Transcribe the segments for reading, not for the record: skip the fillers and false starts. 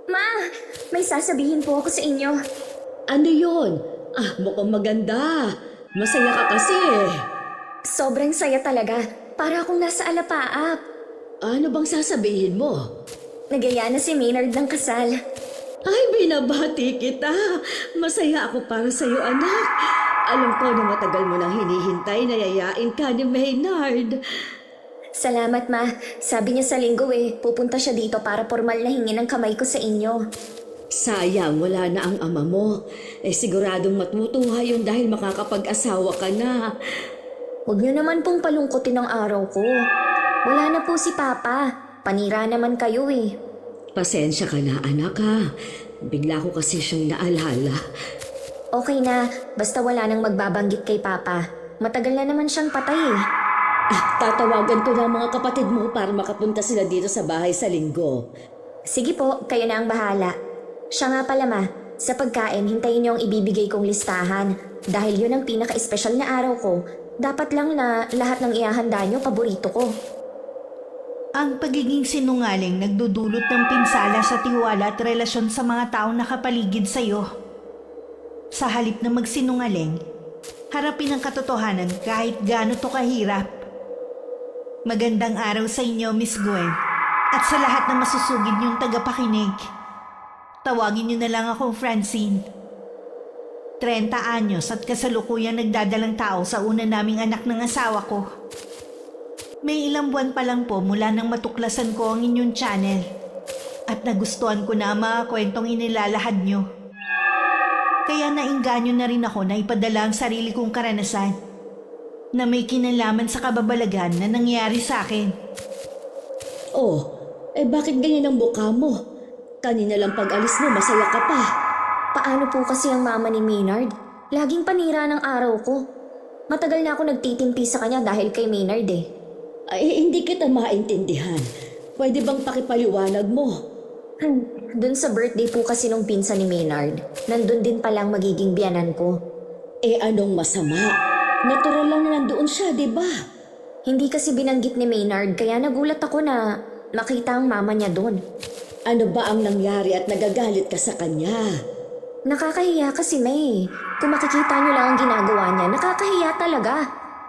Ma, may sasabihin po ako sa inyo. Ano yon? Mukhang maganda. Masaya ka kasi eh. Sobrang saya talaga. Para akong nasa alapaap. Ano bang sasabihin mo? Nagaya na si Maynard ng kasal. Ay, binabati kita. Masaya ako para sa'yo, anak. Alam ko na matagal mo nang hinihintay na yayain ka ni Maynard. Salamat, Ma. Sabi niya sa linggo pupunta siya dito para formal na hingin ang kamay ko sa inyo. Sayang, wala na ang ama mo. Siguradong matutuwa yun dahil makakapag-asawa ka na. Huwag niyo naman pong palungkutin ang araw ko. Wala na po si Papa. Panira naman kayo Pasensya ka na, anak ha. Bigla ko kasi siyang naalala. Okay na, basta wala nang magbabanggit kay Papa. Matagal na naman siyang patay Tatawagan ko na ang mga kapatid mo para makapunta sila dito sa bahay sa linggo. Sige po, kayo na ang bahala. Siya nga pala, Ma. Sa pagkain, hintayin niyo ang ibibigay kong listahan. Dahil yun ang pinaka-espesyal na araw ko, dapat lang na lahat ng ihahanda niyo paborito ko. Ang pagiging sinungaling nagdudulot ng pinsala sa tiwala at relasyon sa mga taong nakapaligid sa iyo. Sa halip na magsinungaling, harapin ang katotohanan kahit gaano to kahirap. Magandang araw sa inyo, Miss Gwen, at sa lahat na masusugid niyong tagapakinig. Tawagin niyo na lang akong Francine. 30 anyos at kasalukuyang nagdadalang tao sa una naming anak ng asawa ko. May ilang buwan pa lang po mula nang matuklasan ko ang inyong channel at nagustuhan ko na ang mga kwentong inilalahad nyo. Kaya nainganyo na rin ako na ipadala ang sarili kong karanasan na may kinalaman sa kababalagan na nangyari sa akin. Bakit ganyan ang mukha mo? Kanina lang pag-alis mo, masaya ka pa. Paano po kasi ang mama ni Maynard? Laging panira ng araw ko. Matagal na ako nagtitimpi sa kanya dahil kay Maynard Ay, hindi kita maintindihan. Pwede bang pakipaliwanag mo? Doon sa birthday po kasi nung pinsan ni Maynard, nandun din palang magiging biyanan ko. Anong masama? Natural lang na nandoon siya, di ba? Hindi kasi binanggit ni Maynard kaya nagulat ako na nakita ang mama niya doon. Ano ba ang nangyari at nagagalit ka sa kanya? Nakakahiya kasi May. Kung makikita niyo lang ang ginagawa niya, nakakahiya talaga.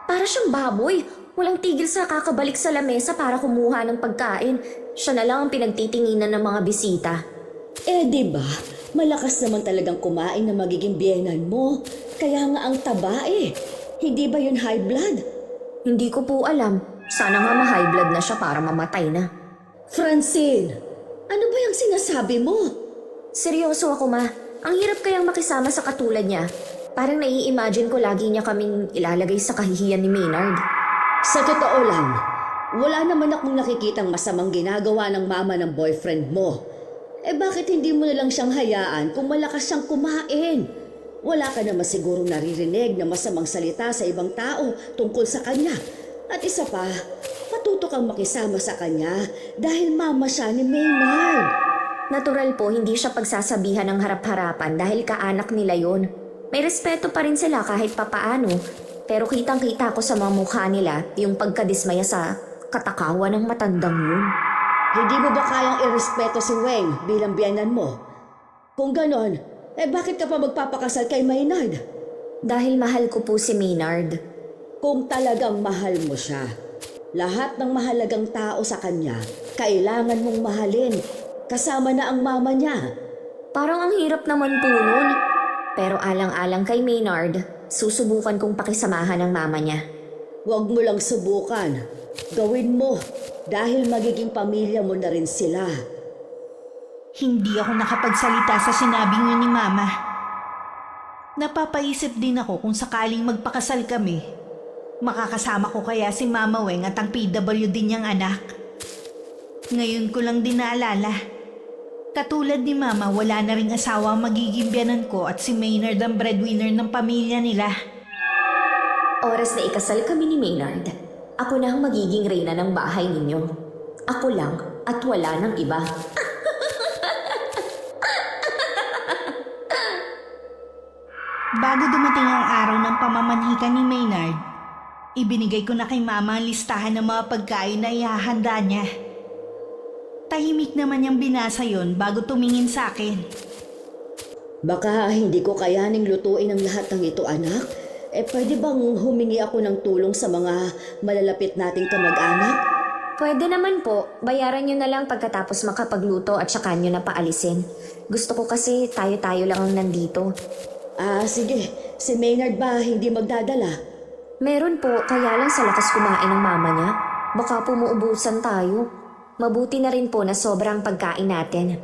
Para siyang baboy. Walang tigil sa kakabalik sa lamesa para kumuha ng pagkain. Siya na lang ang pinagtitinginan ng mga bisita. Di ba? Malakas naman talagang kumain na magiging biyenan mo. Kaya nga ang taba Hindi ba yun high blood? Hindi ko po alam. Sana nga ma-high blood na siya para mamatay na. Francine, ano ba yung sinasabi mo? Seryoso ako, Ma. Ang hirap kayang makisama sa katulad niya. Parang nai-imagine ko lagi niya kaming ilalagay sa kahihiyan ni Maynard. Sa totoo lang, wala naman akong nakikitang masamang ginagawa ng mama ng boyfriend mo. Bakit hindi mo na lang siyang hayaan kung malakas siyang kumain? Wala ka naman sigurong naririnig na masamang salita sa ibang tao tungkol sa kanya. At isa pa, matuto kang makisama sa kanya dahil mama siya ni Maynard. Natural po, hindi siya pagsasabihan ng harap-harapan dahil kaanak nila yon. May respeto pa rin sila kahit papaano. Pero kitang-kita ko sa mga mukha nila yung pagkadismaya sa katakawan ng matandang yun. Hindi mo ba kayang irespeto si Weng bilang biyanan mo? Kung ganon, bakit ka pa magpapakasal kay Maynard? Dahil mahal ko po si Maynard. Kung talagang mahal mo siya, lahat ng mahalagang tao sa kanya, kailangan mong mahalin. Kasama na ang mama niya. Parang ang hirap naman po nun. Pero alang-alang kay Maynard, susubukan kong pakisamahan ng mama niya. Huwag mo lang subukan. Gawin mo dahil magiging pamilya mo na rin sila. Hindi ako nakapagsalita sa sinabing yun ni Mama. Napapaisip din ako kung sakaling magpakasal kami. Makakasama ko kaya si Mama Weng at ang PWD niyang anak. Ngayon ko lang din naalala. Katulad ni Mama, wala na ring asawa ang magiging biyanan ko at si Maynard ang breadwinner ng pamilya nila. Oras na ikasal kami ni Maynard, ako na ang magiging reyna ng bahay ninyo. Ako lang at wala ng iba. Bago dumating ang araw ng pamamanhikan ni Maynard, ibinigay ko na kay Mama ang listahan ng mga pagkain na ihahanda niya. Tahimik naman niyang binasa yon bago tumingin sa akin. Baka hindi ko kayaning lutuin ang lahat ng ito, anak. Pwede bang humingi ako ng tulong sa mga malalapit nating kamag-anak? Pwede naman po, bayaran nyo na lang pagkatapos makapagluto at saka nyo na paalisin. Gusto ko kasi tayo-tayo lang ang nandito. Sige. Si Maynard ba hindi magdadala? Meron po, kaya lang sa lakas kumain ng mama niya. Baka po maubusan tayo. Mabuti na rin po na sobrang pagkain natin.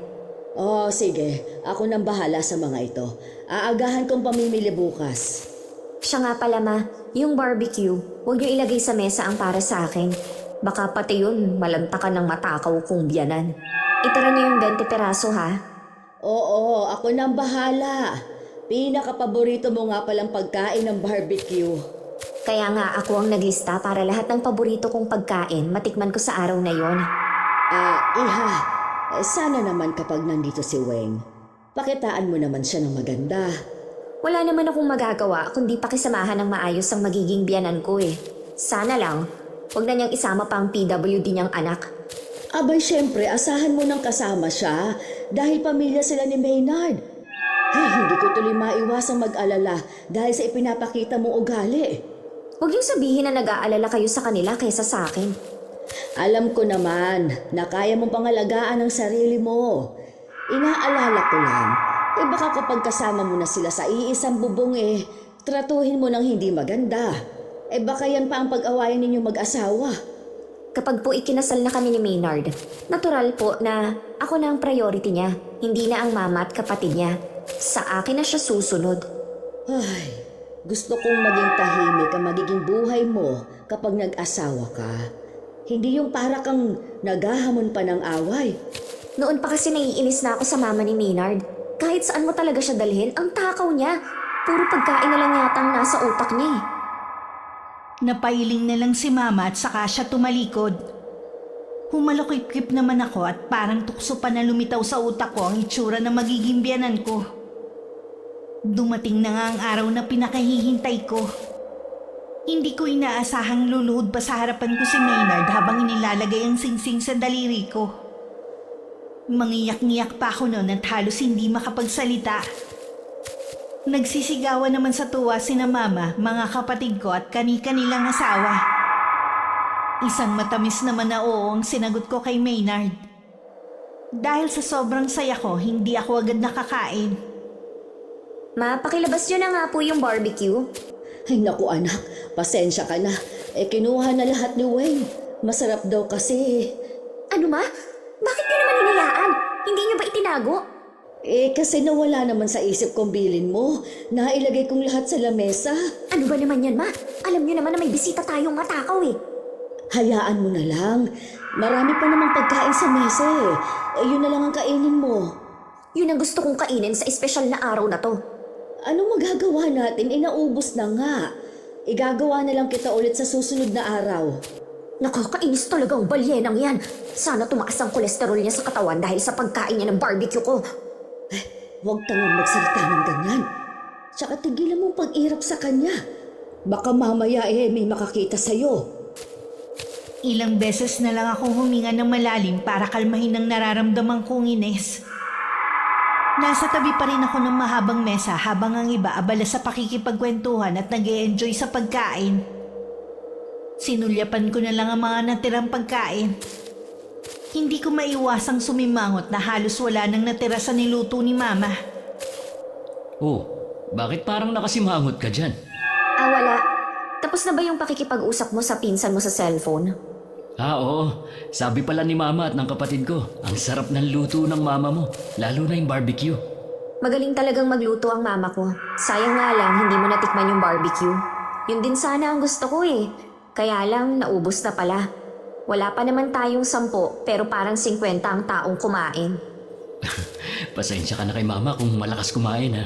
Sige. Ako nang bahala sa mga ito. Aagahan kong pamimili bukas. Siya nga pala ma, yung barbecue, huwag niyo ilagay sa mesa ang para sa akin. Baka pati yun, malantakan ng matakaw kong biyanan. Itira niyo yung 20 peraso ha. Oo, ako nang bahala. Pinaka-paborito mo nga palang pagkain ng barbecue. Kaya nga ako ang naglista para lahat ng paborito kong pagkain matikman ko sa araw na yon. Iha, sana naman kapag nandito si Weng, pakitaan mo naman siya ng maganda. Wala naman akong magagawa kundi pakisamahan ng maayos ang magiging biyanan ko eh. Sana lang, huwag na niyang isama pa ang PWD niyang anak. Abay syempre, asahan mo nang kasama siya dahil pamilya sila ni Maynard. Hindi ko tuloy maiwasang mag-alala dahil sa ipinapakita mong ugali. Huwag niyong sabihin na nag-aalala kayo sa kanila kaysa sa akin. Alam ko naman na kaya mong pangalagaan ang sarili mo. Inaalala ko lang, baka kapag kasama mo na sila sa iisang bubong tratuhin mo ng hindi maganda. Baka yan pa ang pag-awayan ninyo mag-asawa. Kapag po ikinasal na kami ni Maynard, natural po na ako na ang priority niya, hindi na ang mama at kapatid niya. Sa akin na siya susunod. Gusto kong maging tahimik ang magiging buhay mo kapag nag-asawa ka. Hindi yung para kang naghahamon pa ng away. Noon pa kasi naiinis na ako sa mama ni Maynard. Kahit saan mo talaga siya dalhin, ang takaw niya. Puro pagkain na lang yata ang nasa utak niya eh. Napailing na lang si mama at saka siya tumalikod. Humalukip-kip naman ako at parang tukso pa na lumitaw sa utak ko ang itsura na magiging biyanan ko. Dumating na nga ang araw na pinakahihintay ko. Hindi ko inaasahang luluhod pa sa harapan ko si Maynard habang inilalagay ang singsing sa daliri ko. Mangiyak-ngiyak pa ako noon at halos hindi makapagsalita. Nagsisigawan naman sa tuwa sina mama, mga kapatid ko at kani-kanilang asawa. Isang matamis naman na oo ang sinagot ko kay Maynard. Dahil sa sobrang saya ko, hindi ako agad nakakain. Ma, pakilabas niyo na nga po yung barbecue. Ay naku anak, pasensya ka na. Kinuha na lahat ni Weng. Masarap daw kasi. Ano ma? Bakit niyo naman hinayaan? Hindi niyo ba itinago? Kasi nawala naman sa isip kong bilin mo. Nailagay kong lahat sa lamesa. Ano ba naman yan ma? Alam niyo naman na may bisita tayong matakaw eh. Hayaan mo na lang. Marami pa namang pagkain sa mesa yun na lang ang kainin mo. Yun ang gusto kong kainin sa espesyal na araw na to. Anong magagawa natin? Naubos na nga. Igagawa na lang kita ulit sa susunod na araw. Nakakainis talaga ang balyenang yan. Sana tumaas ang kolesterol niya sa katawan dahil sa pagkain niya ng barbecue ko. Huwag kang magsalita ng ganyan. Tsaka tigilan mong pag-irap sa kanya. Baka mamaya may makakita sa'yo. Ilang beses na lang akong huminga ng malalim para kalmahin ang nararamdaman kong ines. Nasa tabi pa rin ako ng mahabang mesa habang ang iba abala sa pakikipagkwentuhan at nag-e-enjoy sa pagkain. Sinulyapan ko na lang ang mga natirang pagkain. Hindi ko maiwasang sumimangot na halos wala nang natira sa niluto ni Mama. Oh, bakit parang nakasimangot ka dyan? Wala. Tapos na ba yung pakikipag-usap mo sa pinsan mo sa cellphone? Oo. Sabi pala ni Mama at ng kapatid ko, ang sarap ng luto ng mama mo, lalo na yung barbecue. Magaling talagang magluto ang mama ko. Sayang nga lang, hindi mo natikman yung barbecue. Yun din sana ang gusto ko eh. Kaya lang, naubos na pala. Wala pa naman tayong 10, pero parang 50 ang taong kumain. Pasensya ka na kay Mama kung malakas kumain ha.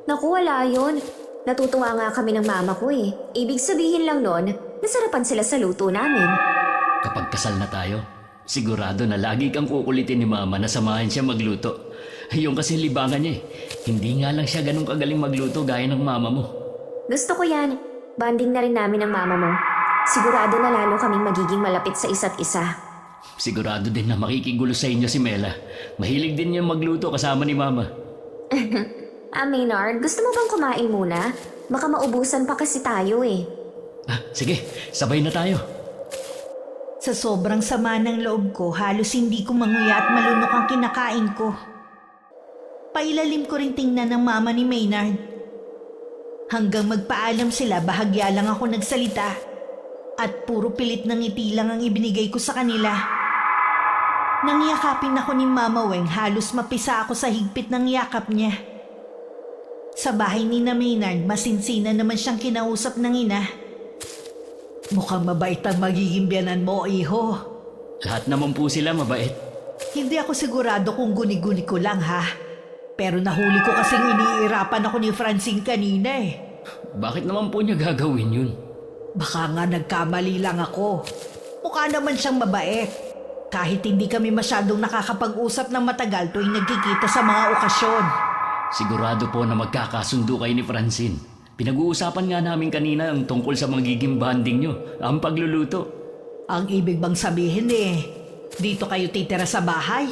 Naku, wala yun. Natutuwa nga kami ng mama ko eh. Ibig sabihin lang nun, nasarapan sila sa luto namin. Kapag kasal na tayo, sigurado na lagi kang kukulitin ni Mama na samahan siya magluto. Yung kasi libangan niya eh. Hindi nga lang siya ganun kagaling magluto gaya ng mama mo. Gusto ko yan. Banding na rin namin ng mama mo. Sigurado na lalo kaming magiging malapit sa isa't isa. Sigurado din na makikigulo sa inyo si Mela. Mahilig din niya magluto kasama ni Mama. Maynard, gusto mo bang kumain muna? Baka maubusan pa kasi tayo eh. Sige, sabay na tayo. Sa sobrang sama ng loob ko, halos hindi ko manguya at malunok ang kinakain ko. Pailalim ko rin tingnan ng mama ni Maynard. Hanggang magpaalam sila, bahagya lang ako nagsalita. At puro pilit ng ngiti lang ang ibinigay ko sa kanila. Nang yakapin ako ni Mama Weng, halos mapisa ako sa higpit ng yakap niya. Sa bahay ni na Maynard, masinsina naman siyang kinausap ng ina. Mukhang mabait ang magiging biyanan mo, iho. Lahat naman po sila mabait. Hindi ako sigurado kung guni-guni ko lang, ha? Pero nahuli ko kasing iniirapan ako ni Francine kanina eh. Bakit naman po niya gagawin yun? Baka nga nagkamali lang ako. Mukha naman siyang mabait. Kahit hindi kami masyadong nakakapag-usap ng matagal tuwing nagkikita sa mga okasyon. Sigurado po na magkakasundo kayo ni Francine. Pinag-uusapan nga namin kanina ang tungkol sa magiging banding nyo, ang pagluluto. Ang ibig bang sabihin dito kayo titira sa bahay?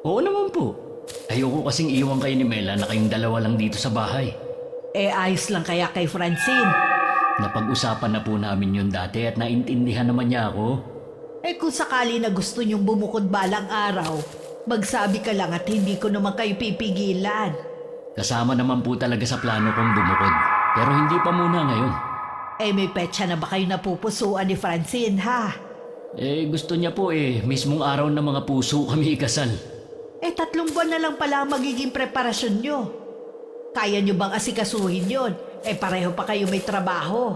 Oo naman po. Ayoko kasing iwan kayo ni Mela na kayong dalawa lang dito sa bahay. Ayos lang kaya kay Francine. Napag-usapan na po namin yun dati at naintindihan naman niya ako. Kung sakali na gusto niyong bumukod balang araw, magsabi ka lang at hindi ko naman kayo pipigilan. Kasama naman po talaga sa plano kong bumukod. Pero hindi pa muna ngayon. May petsa na ba kayo napupusuan ni Francine, ha? Gusto niya po mismong araw ng mga puso kami ikasal. 3 buwan na lang pala ang magiging preparasyon niyo. Kaya niyo bang asikasuhin yon? Pareho pa kayo may trabaho.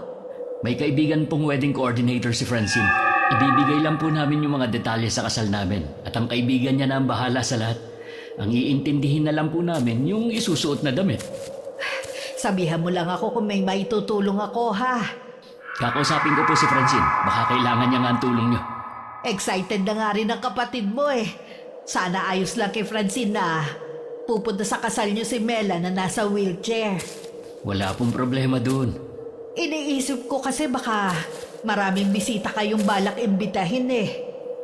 May kaibigan pong wedding coordinator si Francine. Ibibigay lang po namin yung mga detalye sa kasal namin. At ang kaibigan niya na ang bahala sa lahat. Ang iintindihin na lang po namin yung isusuot na damit. Sabihan mo lang ako kung may maitutulong ako, ha? Kakausapin ko po si Francine. Baka kailangan niya nga ang tulong niyo. Excited na nga rin ang kapatid mo Sana ayos lang kay Francine na pupunta sa kasal niyo si Mela na nasa wheelchair. Wala pong problema doon. Iniisip ko kasi baka maraming bisita kayong balak imbitahin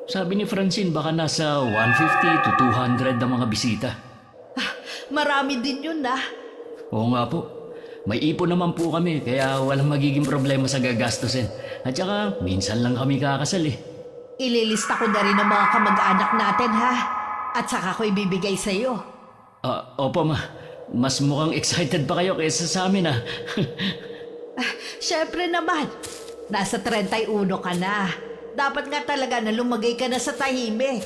Sabi ni Francine baka nasa 150 to 200 ang mga bisita. Marami din yun Oo nga po. May ipon naman po kami kaya walang magiging problema sa gagastusin. At saka minsan lang kami kakasal Ililista ko na rin ang mga kamag-anak natin, ha? At saka ko ibibigay sa'yo. Opo ma. Mas mukhang excited pa kayo kaysa sa amin Syempre naman. Nasa 31 ka na. Dapat nga talaga na lumagay ka na sa tahimik.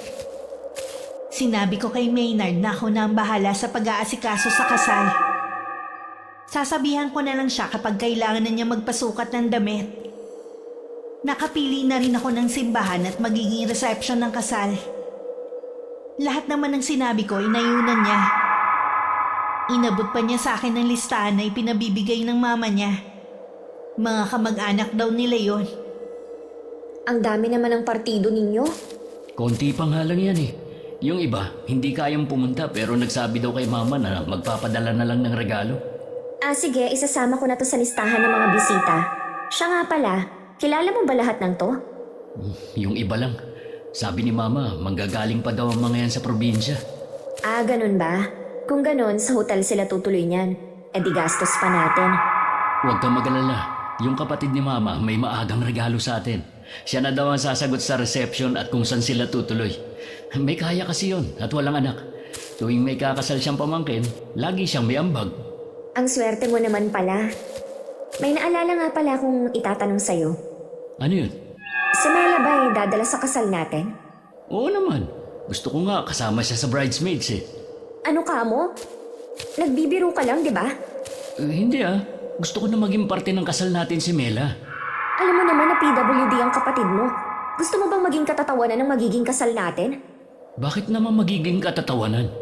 Sinabi ko kay Maynard na ako na ang bahala sa pag-aasikaso sa kasal. Sasabihan ko na lang siya kapag kailangan na niya magpasukat ng damit. Nakapili na rin ako ng simbahan at magiging reception ng kasal. Lahat naman ng sinabi ko, inayunan niya. Inabot pa niya sa akin ng listahan na ipinabibigay ng mama niya. Mga kamag-anak daw nila yon. Ang dami naman ng partido ninyo. Konti pa nga lang yan Yung iba, hindi kayang pumunta pero nagsabi daw kay mama na magpapadala na lang ng regalo. Sige, isasama ko na to sa listahan ng mga bisita. Siya nga pala, kilala mo ba lahat ng to? Yung iba lang. Sabi ni mama, manggagaling pa daw ang mga yan sa probinsya. Ganun ba? Kung ganun, sa hotel sila tutuloy niyan. Di gastos pa natin. Huwag kang mag-alala. Yung kapatid ni mama may maagang regalo sa atin. Siya na daw ang sasagot sa reception at kung saan sila tutuloy. May kaya kasi yon at walang anak. Tuwing may kakasal siyang pamangkin, lagi siyang may ambag. Ang swerte mo naman pala. May naalala nga pala akong itatanong sa'yo. Ano yun? Si Mela ba dadala sa kasal natin? Oo naman. Gusto ko nga kasama siya sa bridesmaids Ano ka mo? Nagbibiro ka lang, di ba? Hindi Gusto ko na maging parte ng kasal natin si Mela. Alam mo naman na PWD ang kapatid mo. Gusto mo bang maging katatawanan ng magiging kasal natin? Bakit naman magiging katatawanan?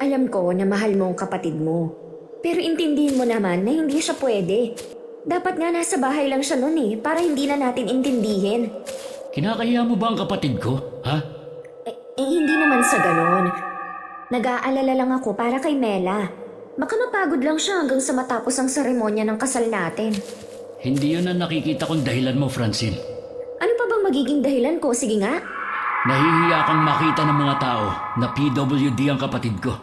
Alam ko na mahal mo ang kapatid mo. Pero intindihin mo naman na hindi siya pwede. Dapat nga nasa bahay lang siya noon para hindi na natin intindihin. Kinakahiya mo ba ang kapatid ko, ha? Hindi naman sa ganon. Nag-aalala lang ako para kay Mela. Baka mapagod lang siya hanggang sa matapos ang seremonya ng kasal natin. Hindi yun ang nakikita kong dahilan mo, Francine. Ano pa bang magiging dahilan ko? Sige nga. Nahihiya kang makita ng mga tao na PWD ang kapatid ko.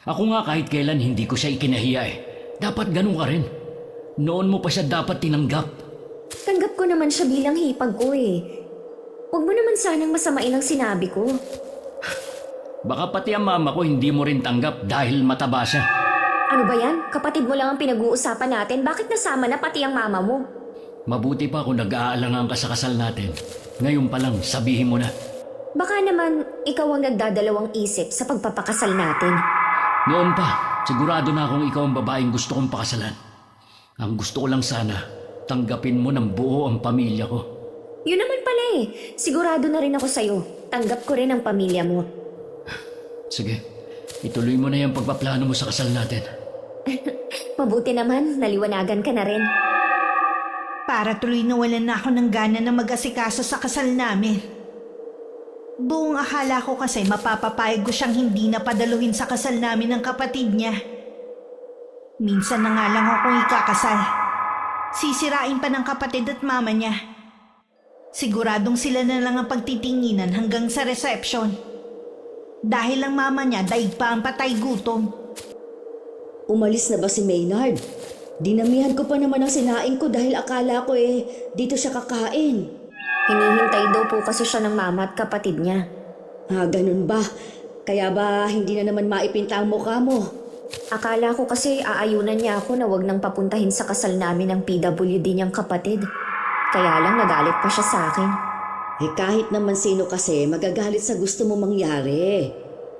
Ako nga kahit kailan hindi ko siya ikinahiya eh. Dapat ganun ka rin. Noon mo pa siya dapat tinanggap. Tanggap ko naman siya bilang hipag ko eh. Huwag mo naman sanang masamain ang sinabi ko. Baka pati ang mama ko hindi mo rin tanggap dahil mataba siya. Ano ba yan? Kapatid mo lang ang pinag-uusapan natin. Bakit nasama na pati ang mama mo? Mabuti pa kung nag-aalangan ka sa kasal natin. Ngayon pa lang sabihin mo na. Baka naman ikaw ang nagdadalawang isip sa pagpapakasal natin. Noon pa, sigurado na akong ikaw ang babaeng gusto kong pakasalan. Ang gusto ko lang sana, tanggapin mo ng buo ang pamilya ko. Yun naman pala eh. Sigurado na rin ako sa'yo. Tanggap ko rin ang pamilya mo. Sige, ituloy mo na yung pagpaplano mo sa kasal natin. Mabuti naman, naliwanagan ka na rin. Para tuloy nawalan na ako ng gana na mag-asikaso sa kasal namin. Buong akala ko kasi mapapapayag ko siyang hindi na padaluhin sa kasal namin ng kapatid niya. Minsan na nga lang akong ikakasal. Sisirain pa ng kapatid at mama niya. Siguradong sila na lang ang pagtitinginan hanggang sa reception. Dahil ang mama niya daig pa ang patay gutom. Umalis na ba si Maynard? Dinamihan ko pa naman ang sinaing ko dahil akala ko dito siya kakain. Hinihintay daw po kasi siya ng mama at kapatid niya. Ganun ba? Kaya ba hindi na naman maipinta ang mukha mo? Akala ko kasi aayunan niya ako na wag nang papuntahin sa kasal namin ng PWD niyang kapatid. Kaya lang nagalit pa siya sa akin. Kahit naman sino kasi magagalit sa gusto mo mangyari.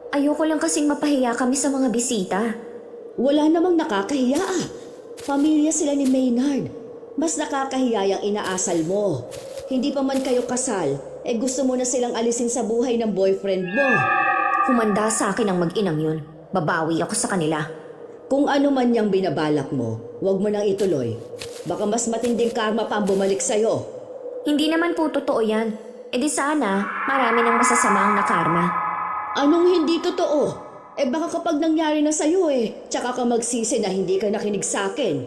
Ayoko lang kasing mapahiya kami sa mga bisita. Wala namang nakakahiya. Pamilya sila ni Maynard. Mas nakakahiya yung inaasal mo. Hindi pa man kayo kasal, gusto mo na silang alisin sa buhay ng boyfriend mo. Humanda sa akin ang mag-inang yun. Babawi ako sa kanila. Kung ano man yung binabalak mo, huwag mo nang ituloy. Baka mas matinding karma pa ang bumalik sa'yo. Hindi naman po totoo yan. E di sana, marami ng masasama ang nakarma. Anong hindi totoo? Baka kapag nangyari na sa'yo tsaka ka magsisi na hindi ka nakinig sa'kin.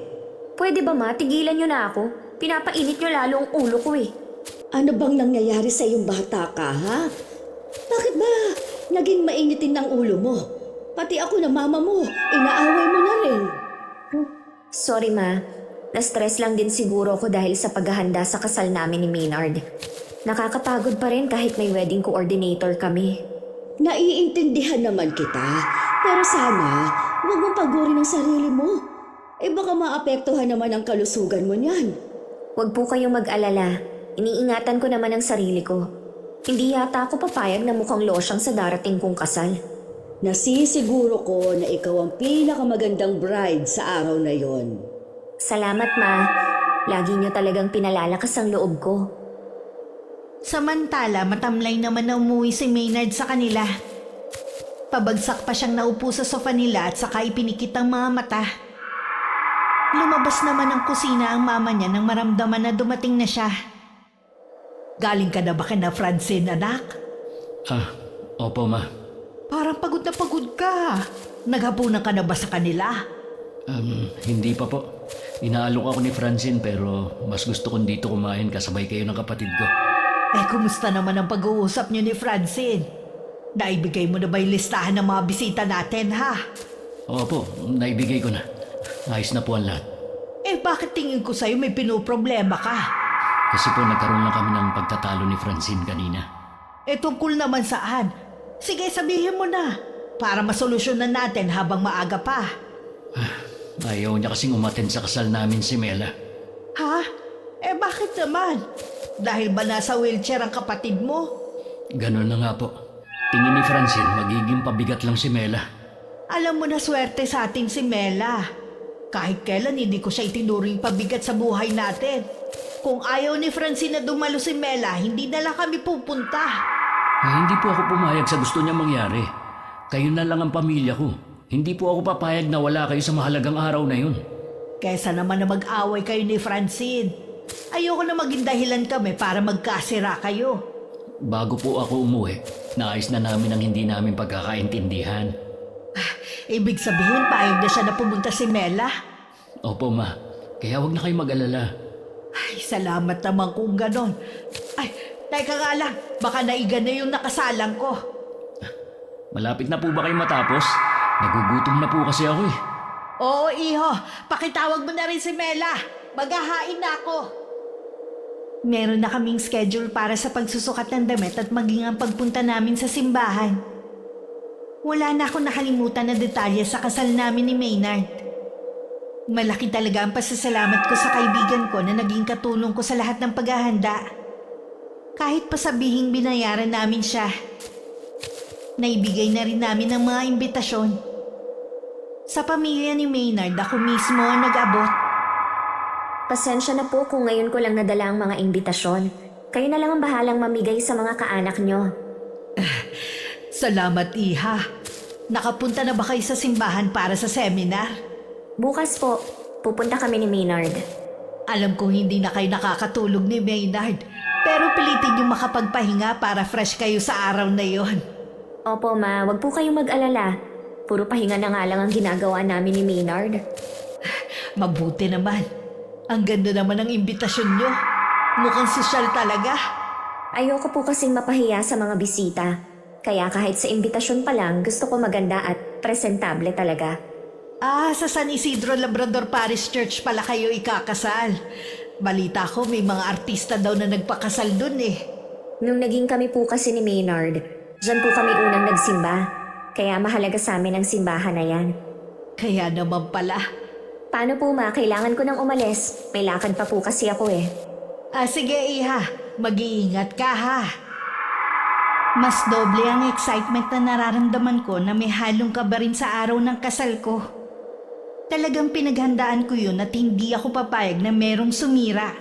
Pwede ba ma, tigilan niyo na ako? Pinapainit niyo lalo ang ulo ko eh. Ano bang nangyayari sa iyong bata ka, ha? Bakit ba naging mainitin ng ulo mo? Pati ako na mama mo, inaaway mo na rin. Sorry ma, na-stress lang din siguro ako dahil sa paghahanda sa kasal namin ni Maynard. Nakakapagod pa rin kahit may wedding coordinator kami. Naiintindihan naman kita, pero sana huwag mong pagurin ang sarili mo. Baka maapektuhan naman ang kalusugan mo niyan. Huwag po kayong mag-alala. Iniingatan ko naman ang sarili ko. Hindi yata ako papayag na mukhang losyang sa darating kong kasal. Nasisiguro ko na ikaw ang pinakamagandang bride sa araw na yon. Salamat ma. Lagi niyo talagang pinalalakas ang loob ko. Samantala, matamlay naman na umuwi si Maynard sa kanila. Pabagsak pa siyang naupo sa sofa nila at saka ipinikit ang mga mata. Lumabas naman ng kusina ang mama niya nang maramdaman na dumating na siya. Galing ka na ba kina Francine, anak? Opo ma. Parang pagod na pagod ka. Naghapunan ka na ba sa kanila? Hindi pa po. Inaalok ako ni Francine pero mas gusto kong dito kumain kasabay kayo ng kapatid ko. Kumusta naman ang pag-uusap niyo ni Francine? Naibigay mo na ba yung listahan ng mga bisita natin, ha? Opo, naibigay ko na. Ayos na po ang lahat. Bakit tingin ko sa'yo may pinoproblema ka? Kasi po nagkaroon lang kami ng pagtatalo ni Francine kanina. Tungkol naman saan? Sige, sabihin mo na. Para masolusyonan natin habang maaga pa. Ayaw niya kasing umattend sa kasal namin si Mela. Ha? Bakit naman? Dahil ba nasa wheelchair ang kapatid mo? Ganun na nga po. Tingin ni Francine, magiging pabigat lang si Mela. Alam mo na swerte sa ating si Mela. Kahit kailan hindi ko siya itinuring pabigat sa buhay natin. Kung ayaw ni Francine na dumalo si Mela, hindi na lang kami pupunta. Hindi po ako pumayag sa gusto niya mangyari. Kayo na lang ang pamilya ko. Hindi po ako papayag na wala kayo sa mahalagang araw na yun. Kesa naman na mag-away kayo ni Francine. Ayoko na maging dahilan kami para magkasira kayo. Bago po ako umuwi, naayos na namin ang hindi namin pagkakaintindihan. Ibig sabihin, payag na siya na pumunta si Mela? Opo ma, kaya wag na kayo mag-alala. Salamat naman kung ganon. Teka nga lang, baka naiga na yung nakasalang ko. Malapit na po ba kayo matapos? Nagugutom na po kasi ako eh. Oo, iho. Pakitawag mo na rin si Mela. Maghahain na ako. Meron na kaming schedule para sa pagsusukat ng damit at maging ang pagpunta namin sa simbahan. Wala na akong nakalimutan na detalye sa kasal namin ni Maynard. Malaki talaga ang pasasalamat ko sa kaibigan ko na naging katulong ko sa lahat ng paghahanda. Kahit pa sabihing binayaran namin siya. Naibigay na rin namin ang mga imbitasyon. Sa pamilya ni Maynard, ako mismo ang nag-abot. Pasensya na po kung ngayon ko lang nadala ang mga imbitasyon. Kayo na lang ang bahalang mamigay sa mga kaanak nyo. Salamat, Iha. Nakapunta na ba kayo sa simbahan para sa seminar? Bukas po, pupunta kami ni Maynard. Alam kong hindi na kayo nakakatulog ni Maynard, pero pilitin yung makapagpahinga para fresh kayo sa araw na yon. Opo ma, wag po kayong mag-alala. Puro pahinga na nga lang ang ginagawa namin ni Maynard. Mabuti naman. Ang ganda naman ng imbitasyon nyo. Mukhang sosyal talaga. Ayoko po kasing mapahiya sa mga bisita. Kaya kahit sa imbitasyon pa lang, gusto ko maganda at presentable talaga. Sa San Isidro Labrador Parish Church pala kayo ikakasal. Balita ko may mga artista daw na nagpakasal dun eh. Nung naging kami po kasi ni Maynard, dyan po kami unang nagsimba. Kaya mahalaga sa amin ang simbahan na yan. Kaya naman pala. Paano po ma? Kailangan ko nang umalis. May lakad pa po kasi ako eh. Sige Iha, mag-iingat ka ha. Mas doble ang excitement na nararamdaman ko na may halong kaba rin sa araw ng kasal ko. Talagang pinaghandaan ko yun at hindi ako papayag na merong sumira.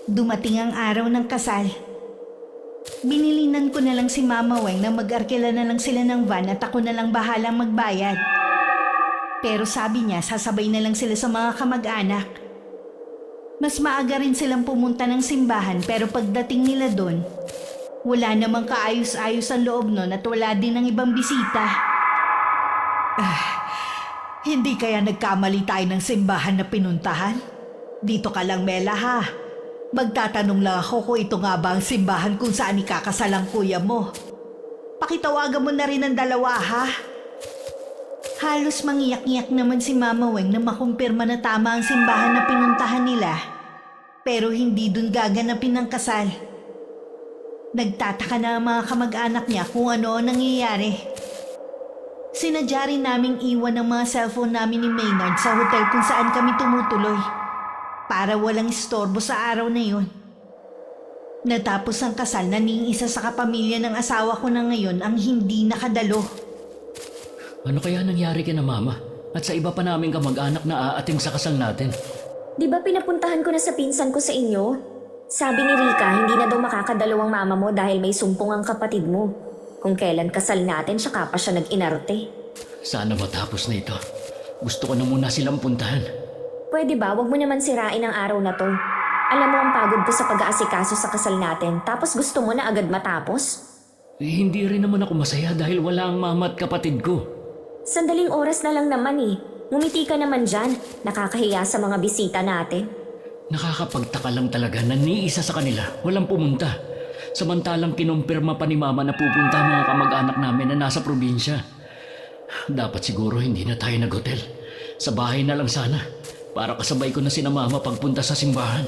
Dumating ang araw ng kasal. Binilinan ko na lang si Mama Weng na mag-arkila na lang sila ng van at ako na lang bahalang magbayad. Pero sabi niya sasabay na lang sila sa mga kamag-anak. Mas maaga rin silang pumunta ng simbahan pero pagdating nila doon, wala namang kaayos-ayos ang loob nun at wala din ng ibang bisita. Hindi kaya nagkamali tayo ng simbahan na pinuntahan? Dito ka lang, Mela ha. Magtatanong lang ako kung ito nga ba ang simbahan kung saan ikakasal ang kuya mo. Pakitawagan mo na rin ang dalawa ha. Halos mangiyak-iyak naman si Mama Weng na makumpirma na tama ang simbahan na pinuntahan nila. Pero hindi dun gaganapin ang kasal. Nagtataka na ang mga kamag-anak niya kung ano ang nangyayari. Sinadya rin naming iwan ang mga cellphone namin ni Maynard sa hotel kung saan kami tumutuloy para walang istorbo sa araw na yun. Natapos ang kasal na ni isa sa kapamilya ng asawa ko na ngayon ang hindi nakadalo. Ano kaya nangyari kina Mama? At sa iba pa naming kamag-anak na aating sa kasal natin? Di ba pinapuntahan ko na sa pinsan ko sa inyo? Sabi ni Rika, hindi na daw makakadalawang mama mo dahil may sumpong ang kapatid mo. Kung kailan kasal natin, saka pa siya nag-inarte. Sana matapos na ito. Gusto ko na muna silang puntahan. Pwede ba, wag mo naman sirain ang araw na to. Alam mo ang pagod ko sa pag-aasikaso sa kasal natin, tapos gusto mo na agad matapos? Hindi rin naman ako masaya dahil wala ang mama at kapatid ko. Sandaling oras na lang naman eh. Ngumiti ka naman dyan. Nakakahiya sa mga bisita natin. Nakakapagtaka lang talaga na ni isa sa kanila walang pumunta. Samantalang kinumpirma pa ni Mama na pupunta ang mga kamag-anak namin na nasa probinsya. Dapat siguro hindi na tayo nag-hotel. Sa bahay na lang sana. Para kasabay ko na sina Mama pagpunta sa simbahan.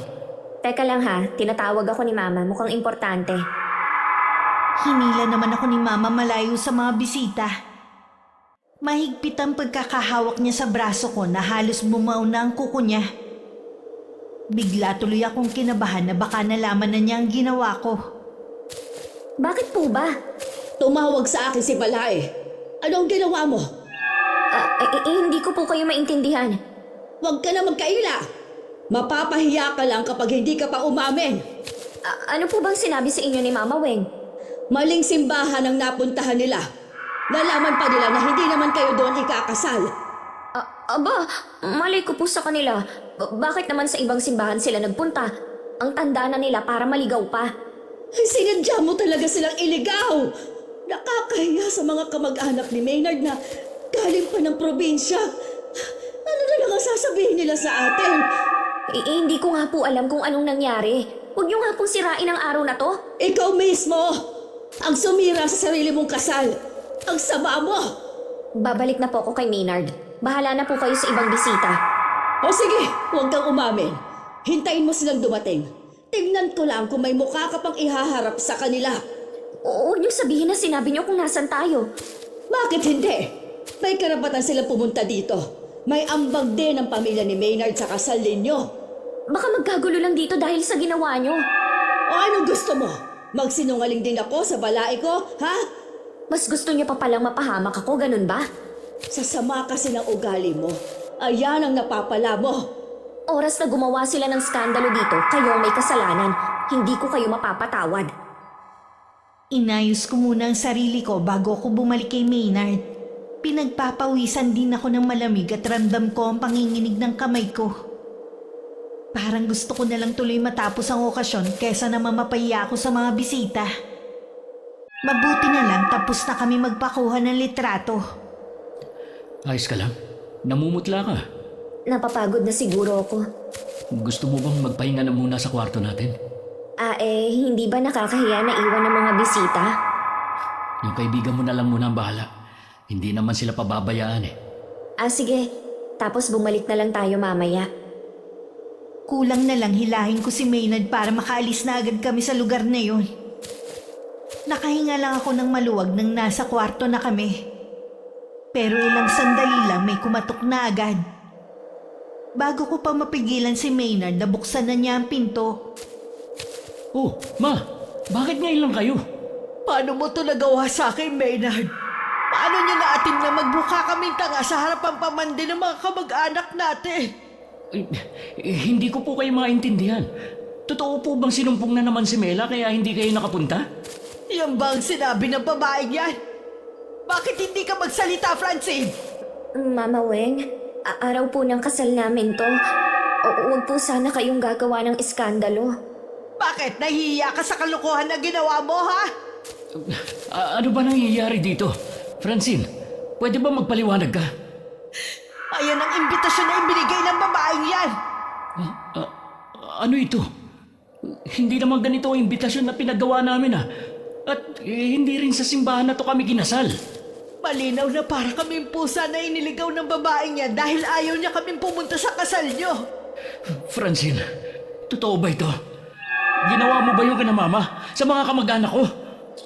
Teka lang ha, tinatawag ako ni Mama. Mukhang importante. Hinila naman ako ni Mama malayo sa mga bisita. Mahigpit ang pagkakahawak niya sa braso ko na halos bumao na ang kuko niya. Bigla tuloy akong kinabahan na baka nalaman na niya ang ginawa ko. Bakit po ba? Tumawag sa akin si Balay. Ano ang ginawa mo? Hindi ko po kayo maintindihan. Huwag ka na magkaila. Mapapahiya ka lang kapag hindi ka pa umamin. Ano po bang sinabi sa inyo ni Mama Weng? Maling simbahan ang napuntahan nila. Nalaman pa nila na hindi naman kayo doon ikakasal. Aba, malay ko po sa kanila. Bakit naman sa ibang simbahan sila nagpunta? Ang tanda na nila para maligaw pa. Sinadya mo talaga silang iligaw. Nakakahiya sa mga kamag-anak ni Maynard na galing pa ng probinsya. Ano na lang ang sasabihin nila sa atin? Hindi ko nga po alam kung anong nangyari. Huwag niyo nga pong sirain ang araw na to. Ikaw mismo! Ang sumira sa sarili mong kasal! Ang sama mo! Babalik na po ako kay Maynard. Bahala na po kayo sa ibang bisita. O sige, huwag kang umamin. Hintayin mo silang dumating. Tingnan ko lang kung may mukha ka pang ihaharap sa kanila. Huwag niyo sabihin na sinabi niyo kung nasan tayo. Bakit hindi? May karapatan silang pumunta dito. May ambag din ang pamilya ni Maynard sa kasal ninyo. Baka magkagulo lang dito dahil sa ginawa niyo. O anong gusto mo? Magsinungaling din ako sa balai ko, ha? Mas gusto niyo pa palang mapahamak ako, ganun ba? Sa sama kasi ng ugali mo, ayan ang napapala mo. Oras na gumawa sila ng skandalo dito, kayo ang may kasalanan. Hindi ko kayo mapapatawad. Inayos ko muna ang sarili ko bago ako bumalik kay Maynard. Pinagpapawisan din ako ng malamig at ramdam ko ang panginginig ng kamay ko. Parang gusto ko na lang tuloy matapos ang okasyon kesa na mamapahiya ako sa mga bisita. Mabuti na lang tapos na kami magpakuha ng litrato. Ayos ka lang? Namumutla ka. Napapagod na siguro ako. Gusto mo bang magpahinga na muna sa kwarto natin? Hindi ba nakakahiya na iwan ng mga bisita? Yung kaibigan mo na lang muna ang bahala. Hindi naman sila pababayaan eh. Sige. Tapos bumalik na lang tayo mamaya. Kulang na lang hilahin ko si Maynard para makaalis na agad kami sa lugar na yon. Nakahinga lang ako ng maluwag nang nasa kwarto na kami. Pero ilang sandali lang may kumatok na agad. Bago ko pa mapigilan si Maynard, nabuksan na niya ang pinto. Oh, Ma! Bakit ngayon lang kayo? Paano mo to nagawa sa akin, Maynard? Paano niyo naatin na magbuka kaming tanga sa harapan pamandi ng mga kamag-anak natin? Hindi ko po kayo maintindihan. Totoo po bang sinumpong na naman si Mela kaya hindi kayo nakapunta? Yan ba ang sinabi ng babaeng yan? Bakit hindi ka magsalita, Francine? Mama Weng, araw po ng kasal namin to. Huwag po sana kayong gagawa ng iskandalo. Bakit? Nahihiya ka sa kalokohan na ginawa mo, ha? Ano ba nangyayari dito? Francine, pwede ba magpaliwanag ka? Ayan ang imbitasyon na ibinigay ng babaeng yan. Ano ito? Hindi naman ganito ang imbitasyon na pinagawa namin At hindi rin sa simbahan na to kami kinasal. Malinaw na para kaming pusa na iniligaw ng babaeng yan dahil ayaw niya kaming pumunta sa kasal niyo. Francine, totoo ba ito? Ginawa mo ba yung kina Mama sa mga kamag-anak ko?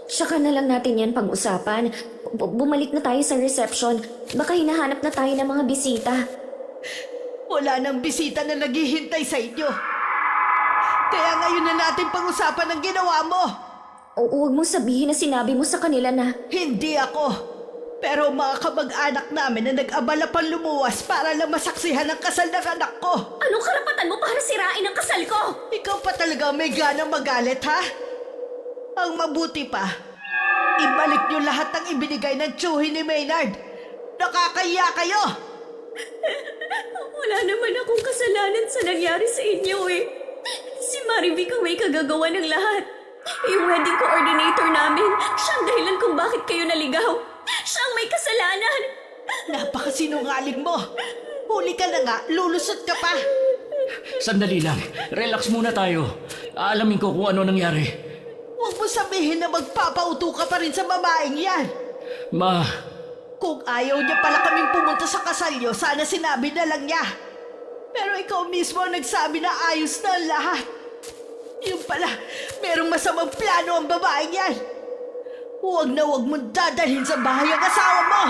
Tsaka na lang natin yan pag-usapan. Bumalik na tayo sa reception. Baka hinahanap na tayo ng mga bisita. Wala nang bisita na naghihintay sa inyo. Kaya ngayon na natin pag-usapan ang ginawa mo. Huwag mo sabihin na sinabi mo sa kanila na... Hindi ako. Pero mga kamag-anak namin na nag-abala pang lumuwas para lang masaksihan ang kasal ng anak ko. Anong karapatan mo para sirain ang kasal ko? Ikaw pa talaga may ganang magalit, ha? Ang mabuti pa, ibalik niyo lahat ng ibinigay ng tsuhi ni Maynard. Nakakahiya kayo! Wala naman akong kasalanan sa nangyari sa inyo eh. Si Marivic ang may kagagawa ng lahat. Yung wedding coordinator namin, siya ang dahilan kung bakit kayo naligaw. Siya ang may kasalanan. Napakasinungaling mo! Huli ka na nga, lulusot ka pa! Sandali lang, relax muna tayo. Aalamin ko kung ano nangyari. Huwag mo sabihin na magpapauto ka pa rin sa babaeng yan! Ma, Kung ayaw niya pala kaming pumunta sa kasal niyo, sana sinabi na lang niya. Pero ikaw mismo ang nagsabi na ayos na ang lahat. Yung pala, merong masamang plano ang babaeng yan. Huwag na huwag mong dadalhin sa bahay ang asawa mo!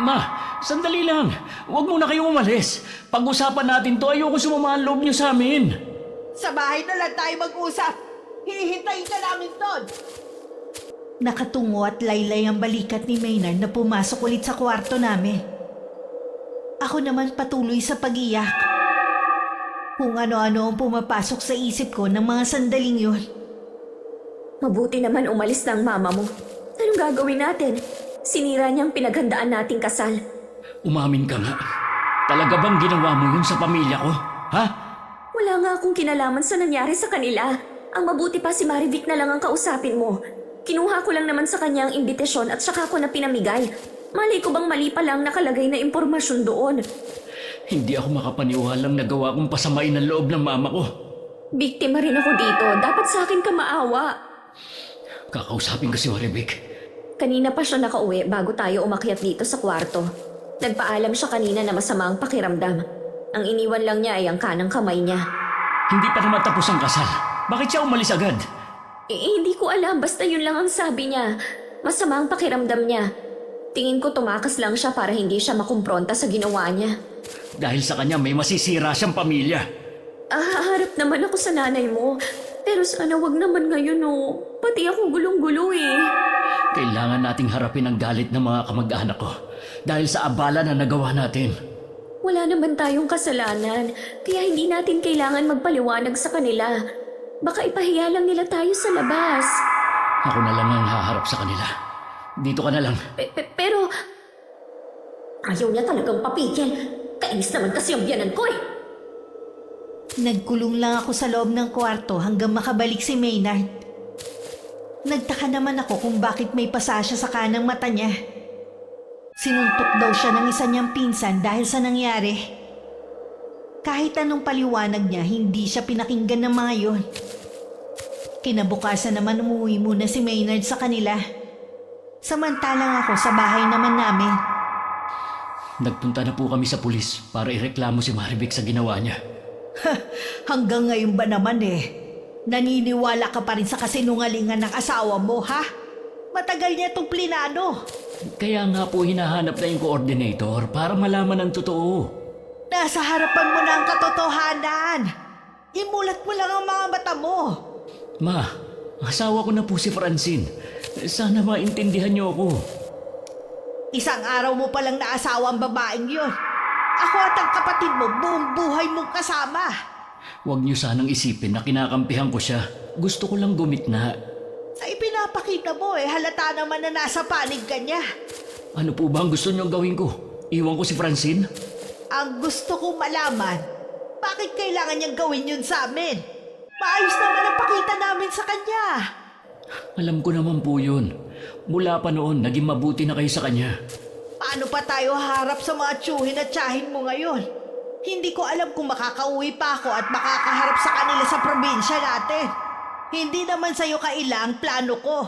Ma, sandali lang. Huwag muna kayong umalis. Pag-usapan natin to, ayoko sumama ang loob niyo sa amin. Sa bahay na lang tayo mag-usap. Hihintayin ka namin doon. Nakatungo at laylay ang balikat ni Maynard na pumasok ulit sa kwarto namin. Ako naman patuloy sa pag-iyak. Kung ano-ano ang pumapasok sa isip ko ng mga sandaling yun. Mabuti naman umalis na ang mama mo. Anong gagawin natin? Sinira niyang pinaghandaan nating kasal. Umamin ka nga. Talaga bang ginawa mo yun sa pamilya ko? Ha? Wala nga akong kinalaman sa nangyari sa kanila. Ang mabuti pa si Marivic na lang ang kausapin mo. Kinuha ko lang naman sa kanya ang imbitasyon at saka ko na pinamigay. Malay ko bang mali pa lang nakalagay na impormasyon doon? Hindi ako makapaniwalang nagawa kong pasamain ang loob ng mama ko. Biktima rin ako dito. Dapat sa akin ka maawa. Kakausapin ko si Maribik. Kanina pa siya nakauwi bago tayo umakyat dito sa kwarto. Nagpaalam siya kanina na masama ang pakiramdam. Ang iniwan lang niya ay ang kanang kamay niya. Hindi pa naman tapos ang kasal. Bakit siya umalis agad? Hindi ko alam, basta yun lang ang sabi niya. Masama ang pakiramdam niya. Tingin ko tumakas lang siya para hindi siya makumpronta sa ginawa niya. Dahil sa kanya may masisira siyang pamilya. Haharap naman ako sa nanay mo. Pero sana wag naman ngayon Pati ako gulong-gulo eh. Kailangan nating harapin ang galit ng mga kamag-anak ko. Dahil sa abala na nagawa natin. Wala naman tayong kasalanan. Kaya hindi natin kailangan magpaliwanag sa kanila. Baka ipahiya lang nila tayo sa labas. Ako na lang ang haharap sa kanila. Dito ka na lang. Pero... Ayaw niya talagang papigil. Kainis naman kasi ang biyanan ko eh. Nagkulong lang ako sa loob ng kwarto hanggang makabalik si Maynard. Nagtaka naman ako kung bakit may pasa siya sa kanang mata niya. Sinuntok daw siya ng isa niyang pinsan dahil sa nangyari. Kahit anong paliwanag niya, hindi siya pinakinggan ng mga yon. Kinabukasan naman umuwi muna si Maynard sa kanila. Samantalang ako sa bahay naman namin. Nagpunta na po kami sa pulis para ireklamo si Maribik sa ginawa niya. Hanggang ngayon ba naman naniniwala ka pa rin sa kasinungalingan ng asawa mo, ha? Matagal niya itong plinano. Kaya nga po hinahanap na yung coordinator para malaman ang totoo. Nasa harapan mo na ang katotohanan. Imulat mo lang ang mga mata mo. Ma, asawa ko na po si Francine. Sana maintindihan niyo ako. Isang araw mo palang naasawa ang babaeng yun. Ako at ang kapatid mo, buong buhay mong kasama. Huwag niyo sanang isipin na kinakampihan ko siya. Gusto ko lang gumitna. Sa ipinapakita mo halata naman na nasa panig ka niya. Ano po ba ang gusto niyong gawin ko? Iwan ko si Francine? Ang gusto kong malaman, bakit kailangan niyang gawin yun sa amin? Maayos naman ang pakita namin sa kanya. Alam ko naman po yun. Mula pa noon, naging mabuti na kayo sa kanya. Paano pa tayo harap sa mga tsuhin at tsahin mo ngayon? Hindi ko alam kung makakauwi pa ako at makakaharap sa kanila sa probinsya natin. Hindi naman sa'yo kaila ang plano ko.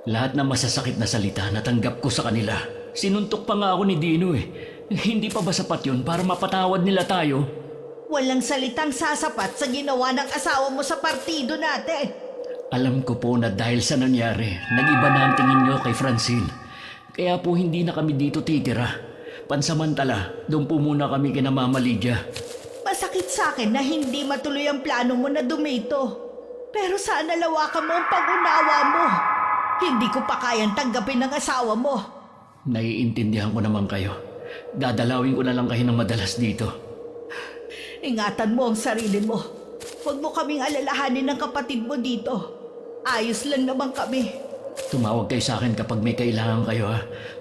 Lahat ng masasakit na salita natanggap ko sa kanila. Sinuntok pa nga ako ni Dino Hindi pa ba sapat yun para mapatawad nila tayo? Walang salitang sasapat sa ginawa ng asawa mo sa partido natin. Alam ko po na dahil sa nangyari, nag-iba na ang tingin niyo kay Francine. Kaya po hindi na kami dito titira. Pansamantala, doon po muna kami kina Mama Lydia. Masakit sa akin na hindi matuloy ang plano mo na dumito. Pero sana lawakan mo ang pag-unawa mo. Hindi ko pa kayang tanggapin ng asawa mo. Naiintindihan ko naman kayo. Dadalawin ko na lang kayo ng madalas dito. Ingatan mo ang sarili mo. Huwag mo kaming alalahanin ng kapatid mo dito. Ayos lang naman kami. Tumawag kayo sa akin kapag may kailangan kayo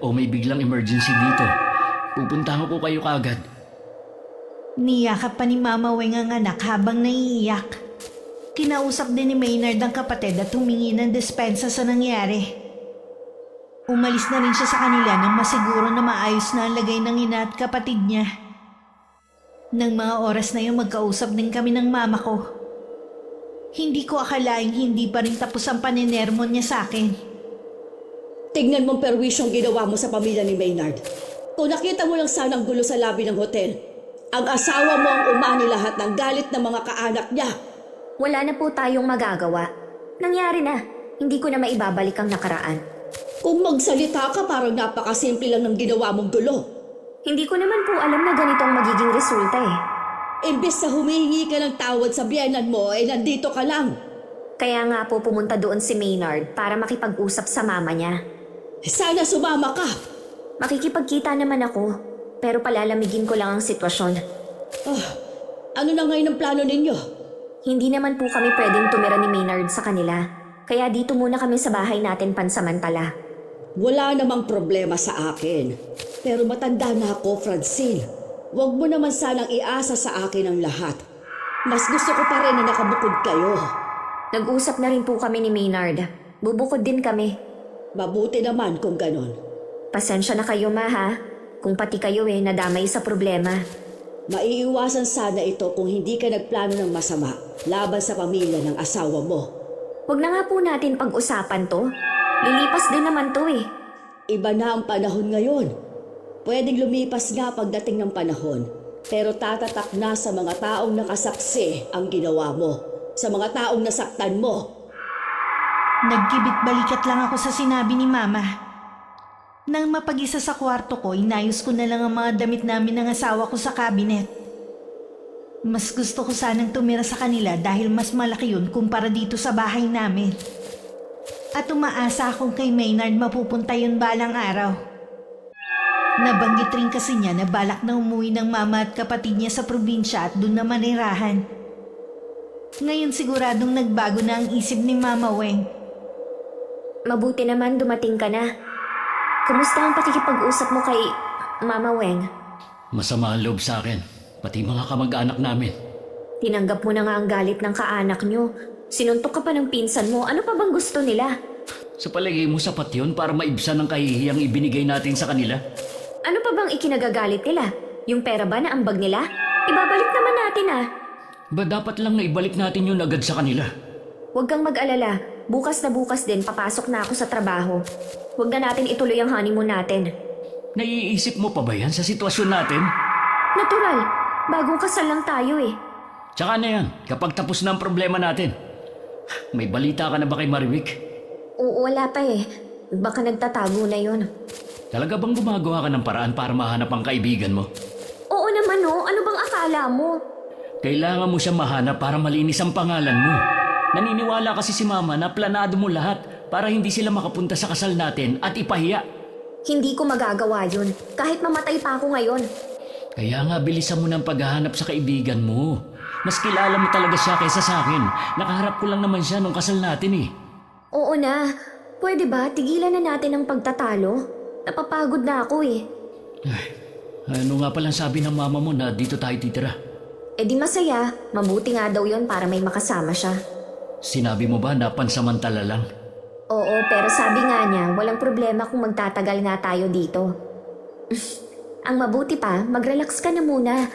o may biglang emergency dito. Pupuntahan ko kayo kagad. Niyakap pa ni Mama Weng ang anak habang naiiyak. Kinausap din ni Maynard ang kapatid at humingi ng despensa sa nangyari. Umalis na rin siya sa kanila nang masiguro na maayos na ang lagay ng ina at kapatid niya. Nang mga oras na yun magkausap din kami ng mama ko. Hindi ko akalaing hindi pa rin tapos ang paninermon niya sa akin. Tignan mong perwisyong ginawa mo sa pamilya ni Maynard. Kung nakita mo lang sanang gulo sa labi ng hotel, ang asawa mo ang umani lahat ng galit ng mga kaanak niya. Wala na po tayong magagawa. Nangyari na. Hindi ko na maibabalik ang nakaraan. Kung magsalita ka, parang napakasimple lang ng ginawa mong gulo. Hindi ko naman po alam na ganito ang magiging resulta eh. Imbes na humihingi ka ng tawad sa biyenan mo, nandito ka lang. Kaya nga po pumunta doon si Maynard para makipag-usap sa mama niya. Sana sumama ka. Makikipagkita naman ako, pero palalamigin ko lang ang sitwasyon. Ano na ngayon ang plano ninyo? Hindi naman po kami pwedeng tumira ni Maynard sa kanila, kaya dito muna kami sa bahay natin pansamantala. Wala namang problema sa akin. Pero matanda na ako, Francine. Huwag mo naman sanang iasa sa akin ang lahat. Mas gusto ko pa rin na nakabukod kayo. Nag-usap na rin po kami ni Maynard. Bubukod din kami. Mabuti naman kung ganon. Pasensya na kayo ma ha, kung pati kayo nadamay sa problema. Maiiwasan sana ito kung hindi ka nagplano ng masama laban sa pamilya ng asawa mo. Huwag na nga po natin pag-usapan to. Lilipas din naman to eh. Iba na ang panahon ngayon. Pwedeng lumipas nga pagdating ng panahon, pero tatatak na sa mga taong nakasaksi ang ginawa mo, sa mga taong nasaktan mo. Nagkibit-balikat lang ako sa sinabi ni Mama. Nang mapag-isa sa kwarto ko, inayos ko na lang ang mga damit namin ng asawa ko sa cabinet. Mas gusto ko sanang tumira sa kanila dahil mas malaki yun kumpara dito sa bahay namin. At umaasa akong kay Maynard mapupunta yun balang araw. Nabanggit rin kasi niya na balak na umuwi ng mama at kapatid niya sa probinsya at doon na manirahan. Ngayon siguradong nagbago na ang isip ni Mama Weng. Mabuti naman dumating ka na. Kumusta ang pakikipag-usap mo kay Mama Weng? Masama ang loob sa akin, pati mga kamag-anak namin. Tinanggap mo na nga ang galit ng kaanak nyo. Sinuntok ka pa ng pinsan mo. Ano pa bang gusto nila? Sa palagay mo sapat yun para maibsan ang kahihiyang ibinigay natin sa kanila? Ano pa bang ikinagagalit nila? Yung pera ba na ambag nila? Ibabalik naman natin ah. Ba dapat lang na ibalik natin yun agad sa kanila? Huwag kang mag-alala. Bukas na bukas din papasok na ako sa trabaho. Huwag na natin ituloy ang honeymoon natin. Naiisip mo pa ba yan sa sitwasyon natin? Natural. Bagong kasal lang tayo eh. Tsaka na yan, kapag tapos na ang problema natin. May balita ka na ba kay Marivic? Oo, wala pa eh. Baka nagtatago na yon. Talaga bang gumagawa ka ng paraan para mahanap ang kaibigan mo? Oo naman oh. Ano bang akala mo? Kailangan mo siya mahanap para malinis ang pangalan mo. Naniniwala kasi si Mama na planado mo lahat para hindi sila makapunta sa kasal natin at ipahiya. Hindi ko magagawa yun. Kahit mamatay pa ako ngayon. Kaya nga bilisan mo ng paghahanap sa kaibigan mo. Mas kilala mo talaga siya kaysa sa akin. Nakaharap ko lang naman siya nung kasal natin eh. Oo na. Pwede ba tigilan na natin ang pagtatalo? Napapagod na ako eh. Ano nga palang sabi ng mama mo na dito tayo titira? Eh di masaya. Mabuti nga daw yon para may makasama siya. Sinabi mo ba na pansamantala lang? Oo, pero sabi nga niya, walang problema kung magtatagal nga tayo dito. Ang mabuti pa, mag-relax ka na muna.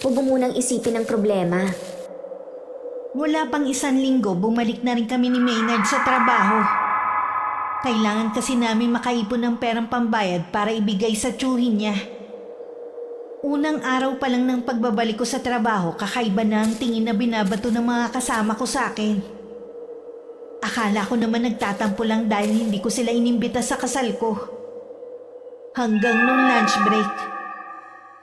Huwag mo munang isipin ang problema. Wala pang 1 linggo, bumalik na rin kami ni Maynard sa trabaho. Kailangan kasi namin makaipon ng perang pambayad para ibigay sa tiyuhin niya. Unang araw pa lang ng pagbabalik ko sa trabaho, kakaiba na ang tingin na binabato ng mga kasama ko sa akin. Akala ko naman nagtatampo lang dahil hindi ko sila inimbita sa kasal ko. Hanggang nung lunch break,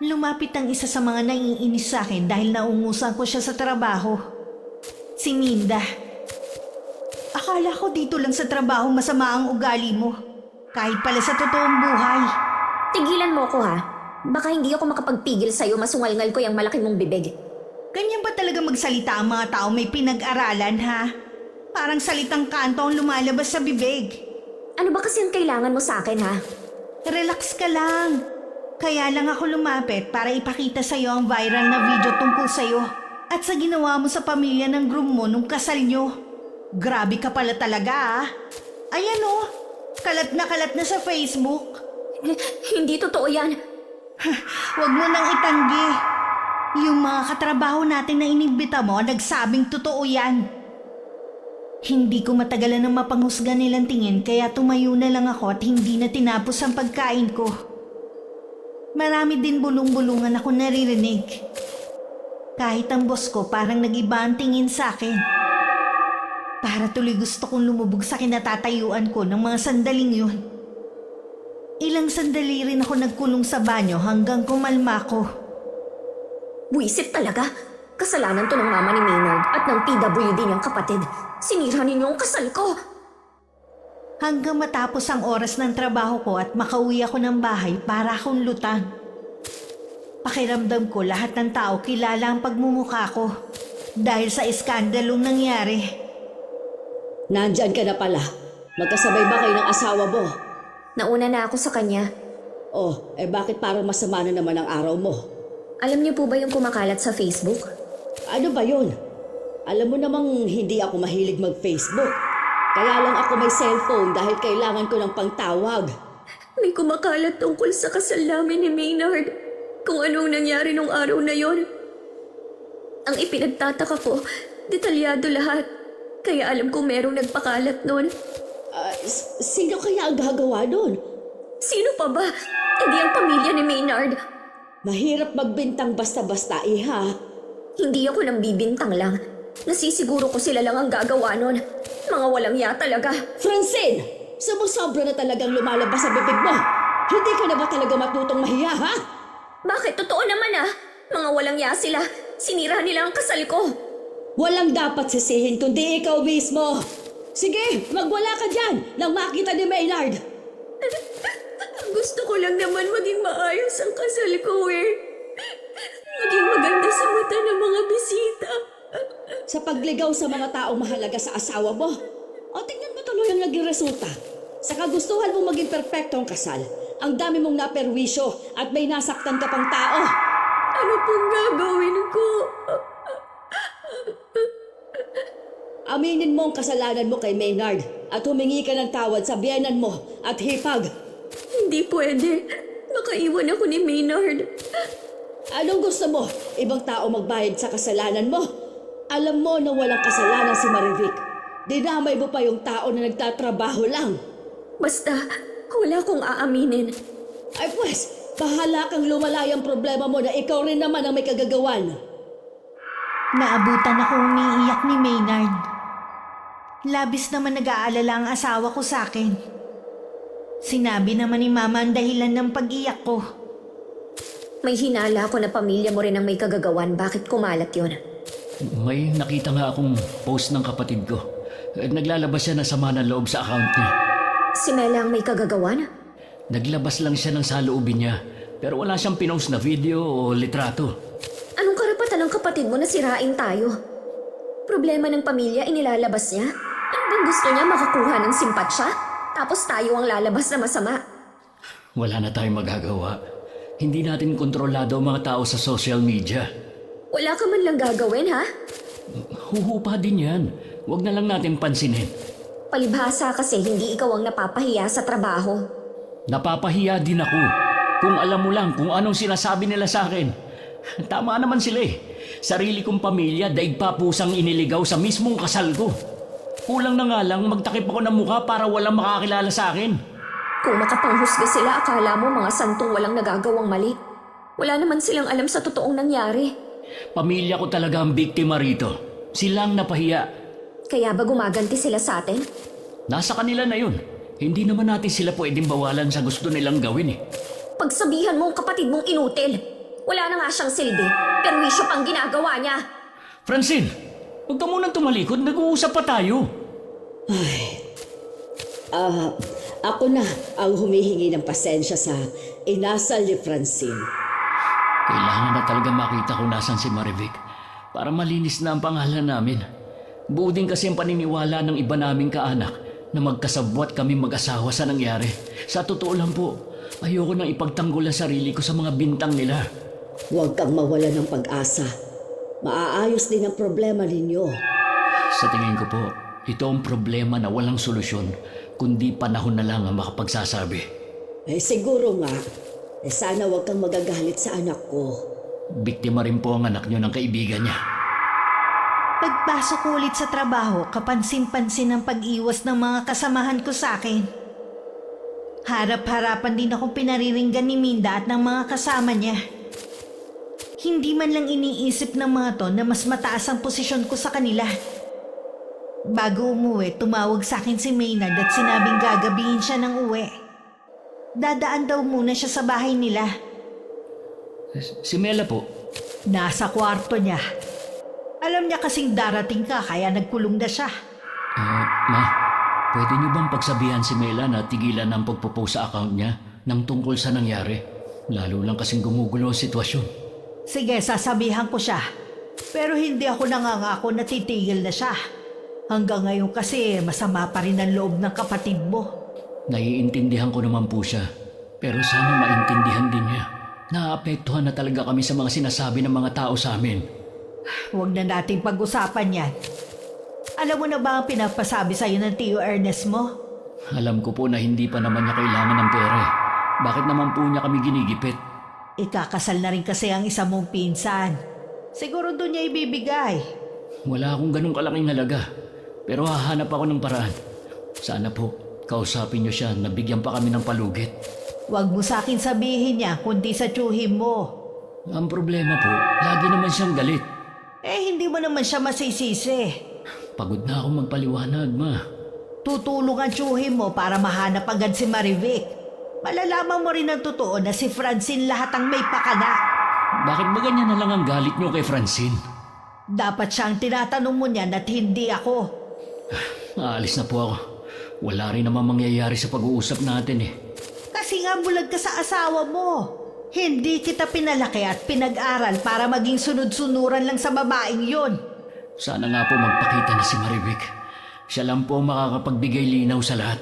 lumapit ang isa sa mga naiinis sa akin dahil naungusan ko siya sa trabaho. Si Minda. Akala ko dito lang sa trabaho masama ang ugali mo. Kahit pala sa totoong buhay. Tigilan mo ko ha. Baka hindi ako makapagpigil sa'yo, masungal-ngal ko yung malaki mong bibig. Ganyan ba talaga magsalita ang mga tao may pinag-aralan ha? Parang salitang kanto ang lumalabas sa bibig. Ano ba kasi ang kailangan mo sa akin ha? Relax ka lang. Kaya lang ako lumapit para ipakita sa'yo ang viral na video tungkol sa'yo at sa ginawa mo sa pamilya ng groom mo nung kasal nyo. Grabe ka pala talaga ah. Ayan oh, kalat na sa Facebook. Hindi totoo yan. Huwag mo nang itanggi. Yung mga katrabaho natin na inibita mo, nagsabing totoo yan. Hindi ko matagalan ng mapanghusga nilang tingin kaya tumayo na lang ako at hindi na tinapos ang pagkain ko. Marami din bulong-bulungan ako naririnig. Kahit ang boss ko parang nag-iba ang tingin sa akin. Para tuloy gusto kong lumubog sa kinatatayuan ko ng mga sandaling yun. Ilang sandali rin ako nagkulong sa banyo hanggang kumalma ko. Buisit talaga. Kasalanan to ng mama ni Maynard at ng PWD niyang kapatid. Sinira ninyo ang kasal ko. Hanggang matapos ang oras ng trabaho ko at makauwi ako ng bahay para akong lutang. Pakiramdam ko lahat ng tao kilala ang pagmumukha ko dahil sa iskandalong nangyari. Nandyan ka na pala. Magkasabay ba kayo ng asawa mo? Nauna na ako sa kanya. Oh, bakit parang masama na naman ang araw mo? Alam niyo po ba yung kumakalat sa Facebook? Ano ba yun? Alam mo namang hindi ako mahilig mag-Facebook. Kaya lang ako may cellphone dahil kailangan ko ng pangtawag. May kumakalat tungkol sa kasal namin ni Maynard. kung anong nangyari nung araw na yon. Ang ipinagtataka ko, detalyado lahat. Kaya alam kong merong nagpakalat nun. Sino kaya ang gagawa nun? Sino pa ba? Hindi ang pamilya ni Maynard. Mahirap magbintang basta-basta, iha. Hindi ako nang bibintang lang. Nasisiguro ko sila lang ang gagawa nun. Mga walang ya talaga. Francine! Sumusobra na talagang lumalabas sa bibig mo. Hindi ka na ba talaga matutong mahiya, ha? Bakit? Totoo naman ah. Mga walang ya sila. Sinira nila ang kasal ko. Walang dapat sisihin kundi ikaw mismo. Sige, magwala ka dyan nang makita ni Maynard. Gusto ko lang naman maging maayos ang kasal ko eh. Maging maganda sa mata ng mga bisita. Sa pagligaw sa mga taong mahalaga sa asawa mo. O tingnan mo tuloy ang naging resulta. Sa kagustuhan mong maging perpekto ang kasal, ang dami mong naperwisyo at may nasaktan ka pang tao. Ano pong gagawin ko? Aminin mo ang kasalanan mo kay Maynard at humingi ka ng tawad sa biyenan mo at hipag. Hindi pwede. Makaiwan ako ni Maynard. Anong gusto mo? Ibang tao magbayad sa kasalanan mo? Alam mo na walang kasalanan si Marivic. Dinamay mo pa yung tao na nagtatrabaho lang. Basta, wala kong aaminin. Ay pues, bahala kang lumalay ang problema mo na ikaw rin naman ang may kagagawan. Naabutan ako umiiyak ni Maynard. Labis naman nag-aalala ang asawa ko sa akin. Sinabi naman ni Mama ang dahilan ng pag-iyak ko. May hinala ako na pamilya mo rin ang may kagagawan. Bakit kumalat yun? May nakita nga akong post ng kapatid ko. Naglalabas siya ng sama ng loob sa account niya. Si Mela ang may kagagawan? Naglabas lang siya ng saloobin niya. Pero wala siyang pinost na video o litrato. Anong karapatan ng kapatid mo na sirain tayo? Problema ng pamilya inilalabas niya? Ano bang gusto niya makakuha ng simpatsya? Tapos tayo ang lalabas na masama. Wala na tayong magagawa. Hindi natin kontrolado ang mga tao sa social media. Wala ka man lang gagawin, ha? Huhupa din yan. Huwag na lang natin pansinin. Palibhasa kasi hindi ikaw ang napapahiya sa trabaho. Napapahiya din ako. Kung alam mo lang kung anong sinasabi nila sa akin. Tama naman sila eh. Sarili kong pamilya, daig pa pusang iniligaw sa mismong kasal ko. Kulang na nga lang magtakip ako ng mukha para walang makakilala sa akin. Kung makapanghusga sila, akala mo mga santong walang nagagawang mali. Wala naman silang alam sa totoong nangyari. Pamilya ko talaga ang biktima rito. Sila ang napahiya. Kaya ba gumaganti sila sa atin? Nasa kanila na yun. Hindi naman natin sila pwedeng bawalan sa gusto nilang gawin eh. Pagsabihan mo ang kapatid mong inutil. Wala na nga siyang silbi, pero wisyo pang ginagawa niya. Francine, huwag ka munang tumalikod. Nag-uusap pa tayo. Ako na ang humihingi ng pasensya sa inasal ni Francine. Kailangan na talaga makita kung nasan si Marivic para malinis na ang pangalan namin. Buding kasi ang paniniwala ng iba naming kaanak na magkasabwat kami mag-asawa sa nangyari. Sa totoo lang po, ayoko nang ipagtanggol ang sarili ko sa mga bintang nila. Huwag kang mawala ng pag-asa. Maaayos din ang problema ninyo. Sa tingin ko po, ito ang problema na walang solusyon, kundi panahon na lang ang makapagsasabi. Siguro nga. Sana huwag kang magagalit sa anak ko. Biktima rin po ang anak niyo ng kaibigan niya. Pagpasok ko ulit sa trabaho, kapansin-pansin ang pag-iwas ng mga kasamahan ko sa akin. Harap-harapan din akong pinariringgan ni Minda at ng mga kasama niya. Hindi man lang iniisip ng mga to na mas mataas ang posisyon ko sa kanila. Bago umuwi, tumawag sa akin si Maynard at sinabing gagabihin siya ng uwi. Dadaan daw muna siya sa bahay nila. Si Mela po, Nasa kwarto niya. Alam niya kasing darating ka kaya nagkulong na siya. Ma, pwede niyo bang pagsabihan si Mela na tigilan ang pagpo-post sa account niya nang tungkol sa nangyari? Lalo lang kasing gumugulo ang sitwasyon. Sige, sasabihan ko siya. Pero hindi ako nangangako na titigil na siya. Hanggang ngayon kasi masama pa rin ang loob ng kapatid mo. Naiintindihan ko naman po siya. Pero sana maintindihan din niya. Naapektuhan na talaga kami sa mga sinasabi ng mga tao sa amin. Huwag na nating pag-usapan yan. Alam mo na ba ang pinapasabi sa'yo ng Tio Ernest mo? Alam ko po na hindi pa naman niya kailangan ng pera. Bakit naman po niya kami ginigipit? Ikakasal na rin kasi ang isa mong pinsan. Siguro doon niya ibibigay. Wala akong ganong kalaking halaga. Pero hahanap ako ng paraan. Sana po, kausapin niyo siya na bigyan pa kami ng palugit. Huwag mo sa akin sabihin niya kundi sa tiyuhin mo. Ang problema po, lagi naman siyang galit. Hindi mo naman siya masisisi. Pagod na akong magpaliwanag, ma. Tutulong ang tiyuhin mo para mahanap agad si Marivic. Malalaman mo rin ang totoo na si Francine lahat ang may pakana. Bakit ba ganyan na lang ang galit niyo kay Francine? Dapat siyang tinatanong mo niyan at hindi ako. Aalis na po ako. Wala rin naman mangyayari sa pag-uusap natin eh. Kasi nga bulag ka sa asawa mo. Hindi kita pinalaki at pinag-aral para maging sunod-sunuran lang sa babaeng yon. Sana nga po magpakita na si Marivic. Siya lang po ang makakapagbigay linaw sa lahat.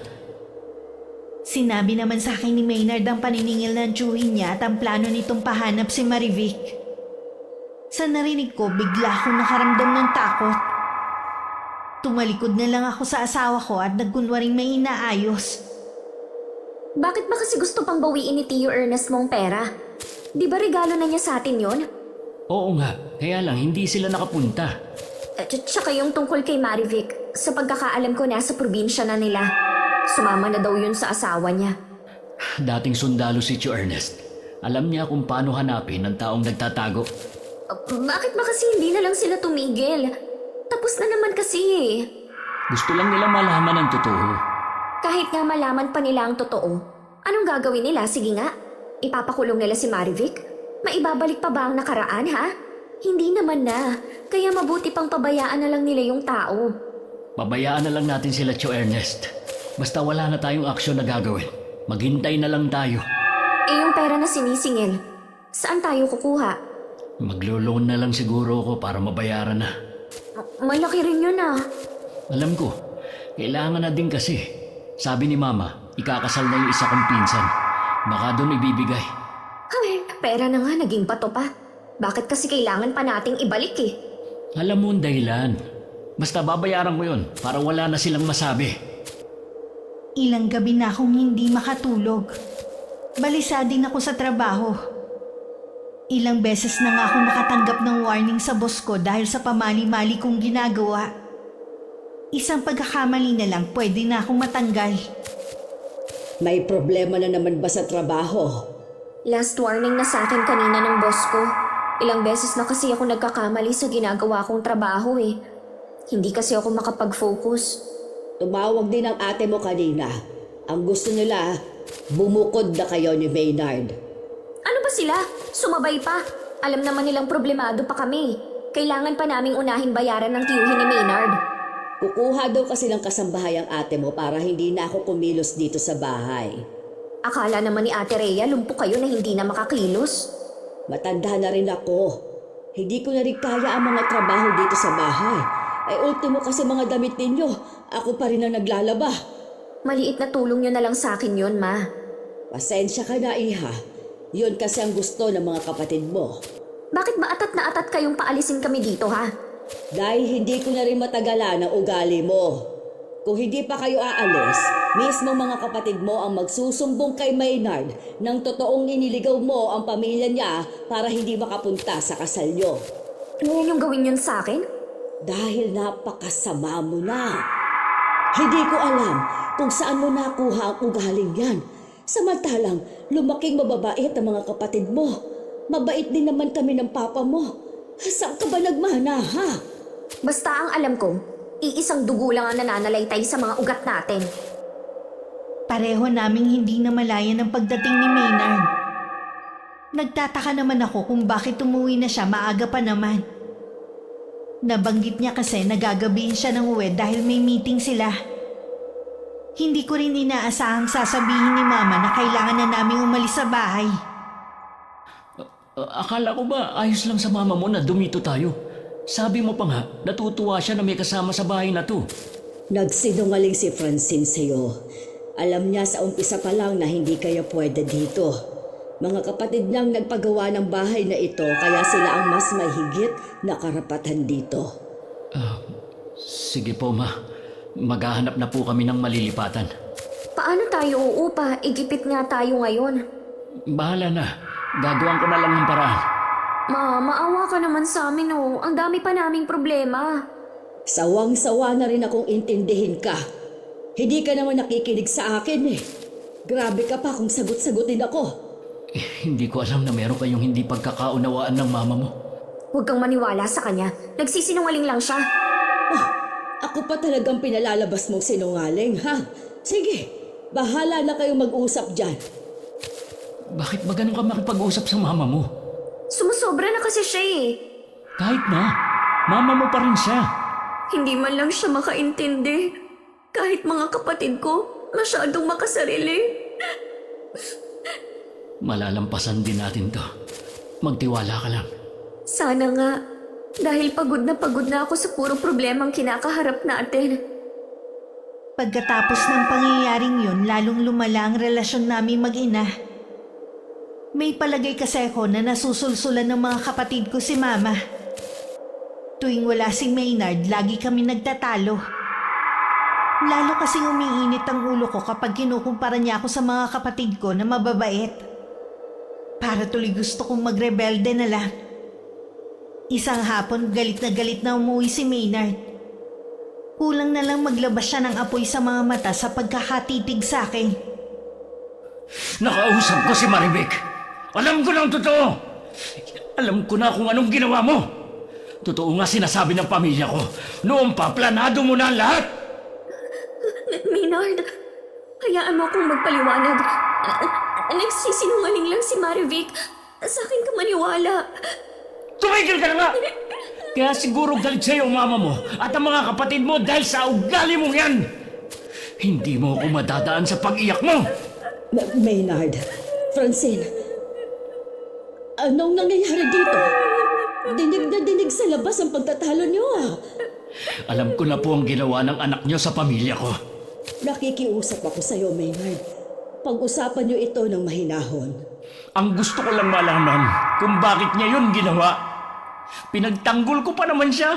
Sinabi naman sa akin ni Maynard ang paniningil ng tiyuhin niya at ang plano nitong pahanap si Marivic. Sa narinig ko, bigla akong nakaramdam ng takot. Tumalikod na lang ako sa asawa ko at nagkunwaring may inaayos. Bakit ba kasi gusto pang bawiin ni Tio Ernest mong pera? Di ba regalo na niya sa atin yon? Oo nga, kaya lang hindi sila nakapunta. Tsaka yung tungkol kay Marivic, sa pagkakaalam ko nasa probinsya na nila. Sumama na daw yun sa asawa niya. Dating sundalo si Tio Ernest. Alam niya kung paano hanapin ang taong nagtatago. Bakit ba kasi hindi na lang sila tumigil? Tapos na naman kasi eh. Gusto lang nila malaman ang totoo. Kahit nga malaman pa nila ang totoo, anong gagawin nila? Sige nga, ipapakulong nila si Marivic? Maibabalik pa ba ang nakaraan ha? Hindi naman na, kaya mabuti pang pabayaan na lang nila yung tao. Pabayaan na lang natin sila, Tio Ernest. Basta wala na tayong aksyon na gagawin. Maghintay na lang tayo. Yung pera na sinisingil, saan tayo kukuha? Maglo-loan na lang siguro ako para mabayaran na. Malaki rin yun ah. Alam ko, kailangan na din kasi. Sabi ni Mama, ikakasal na yung isa kong pinsan. Baka doon ibibigay. Ay, pera na nga, naging pato pa. Bakit kasi kailangan pa nating ibalik eh? Alam mo ang dahilan. Basta babayaran ko yun para wala na silang masabi. Ilang gabi na akong hindi makatulog. Balisa din ako sa trabaho. Ilang beses na nga ako nakatanggap ng warning sa boss ko dahil sa pamali-mali kong ginagawa. Isang pagkakamali na lang pwede na akong matanggal. May problema na naman ba sa trabaho? Last warning na sa akin kanina ng boss ko. Ilang beses na kasi ako nagkakamali sa ginagawa kong trabaho eh. Hindi kasi ako makapag-focus. Tumawag din ang ate mo kanina. Ang gusto nila, bumukod na kayo ni Maynard. Ano ba sila? Sumabay pa. Alam naman nilang problemado pa kami. Kailangan pa naming unahin bayaran ng tiyuhin ni Maynard. Kukuha daw kasi ng kasambahay ang ate mo para hindi na ako kumilos dito sa bahay. Akala naman ni Ate Rhea lumpo kayo na hindi na makakilos. Matanda na rin ako. Hindi ko na rin kaya ang mga trabaho dito sa bahay. Ay ultimo kasi mga damit ninyo, ako pa rin ang naglalaba. Maliit na tulong nyo na lang sa akin yon, Ma. Pasensya ka na, Iha. Yun kasi ang gusto ng mga kapatid mo. Bakit ba atat na atat kayong paalisin kami dito, ha? Dahil hindi ko na rin matagalan ang ugali mo. Kung hindi pa kayo aalis, mismo mga kapatid mo ang magsusumbong kay Maynard ng totoong iniligaw mo ang pamilya niya para hindi makapunta sa kasal niyo. Ngayon yung gawin yun sa akin? Dahil napakasama mo na. Hindi ko alam kung saan mo nakuha ang ugaling yan. Samantalang lumaking mababait ang mga kapatid mo. Mabait din naman kami ng papa mo. Saan ka ba nagmana, ha? Basta ang alam ko, iisang dugo lang ang nananalaytay sa mga ugat natin. Pareho naming hindi namalayan ang pagdating ni Maynard. Nagtataka naman ako kung bakit umuwi na siya maaga pa naman. Nabanggit niya kasi nagagabihin siya ng uwi dahil may meeting sila. Hindi ko rin inaasahang sasabihin ni Mama na kailangan na naming umalis sa bahay. Akala ko ba ayos lang sa mama mo na dumito tayo? Sabi mo pa nga, natutuwa siya na may kasama sa bahay na to. Nagsinungaling si Francine sa'yo. Alam niya sa umpisa pa lang na hindi kayo pwede dito. Mga kapatid niyang nagpagawa ng bahay na ito kaya sila ang mas may higit na karapatan dito. Sige po, Ma. Maghahanap na po kami ng malilipatan. Paano tayo uupa? Igipit nga tayo ngayon. Bahala na. Gagawan ko na lang ng paraan. Ma, maawa ka naman sa amin oh. Ang dami pa naming problema. Sawang-sawa na rin akong intindihin ka. Hindi ka naman nakikinig sa akin eh. Grabe ka pa kung sagot-sagutin ako. Hindi ko alam na meron kayong hindi pagkakaunawaan ng mama mo. Huwag kang maniwala sa kanya. Nagsisinungaling lang siya. Ako pa talagang pinalalabas mong sinungaling, ha? Sige, bahala na kayong mag-usap dyan. Bakit ba ganun ka makipag-usap sa mama mo? Sumusobra na kasi siya eh. Kahit na, mama mo pa rin siya. Hindi man lang siya makaintindi. Kahit mga kapatid ko, masyadong makasarili. Malalampasan din natin to. Magtiwala ka lang. Sana nga. Dahil pagod na ako sa puro problemang kinakaharap natin. Pagkatapos ng pangyayaring yun, lalong lumala ang relasyon namin mag-ina. May palagay kasi ako na nasusulsulan ng mga kapatid ko si Mama. Tuwing wala si Maynard, lagi kami nagtatalo. Lalo kasing umiinit ang ulo ko kapag kinukumpara niya ako sa mga kapatid ko na mababait. Para tuloy gusto kong magrebelde na lang. Isang hapon, galit na umuwi si Maynard. Kulang na lang maglabas siya ng apoy sa mga mata sa pagkakatitig sa akin. Nakausap ko si Marivic. Alam ko ng totoo. Alam ko na kung anong ginawa mo. Totoo nga sinasabi ng pamilya ko. Noon pa, planado mo na ang lahat. Maynard, hayaan mo akong magpaliwanag. Nagsisinungaling lang si Marivic. Sa akin ka maniwala. Tumigil ka na nga! Kaya siguro galit sa'yo ang mama mo at ang mga kapatid mo dahil sa ugali mong yan. Hindi mo ako madadaan sa pag-iyak mo. Maynard, Francine, anong nangyayari dito? Dinig na dinig sa labas ang pagtatalo niyo ah. Alam ko na po ang ginawa ng anak niyo sa pamilya ko. Nakikiusap ako sa'yo, Maynard. Pag-usapan niyo ito ng mahinahon. Ang gusto ko lang malaman kung bakit niya yun ginawa. Pinagtanggol ko pa naman siya.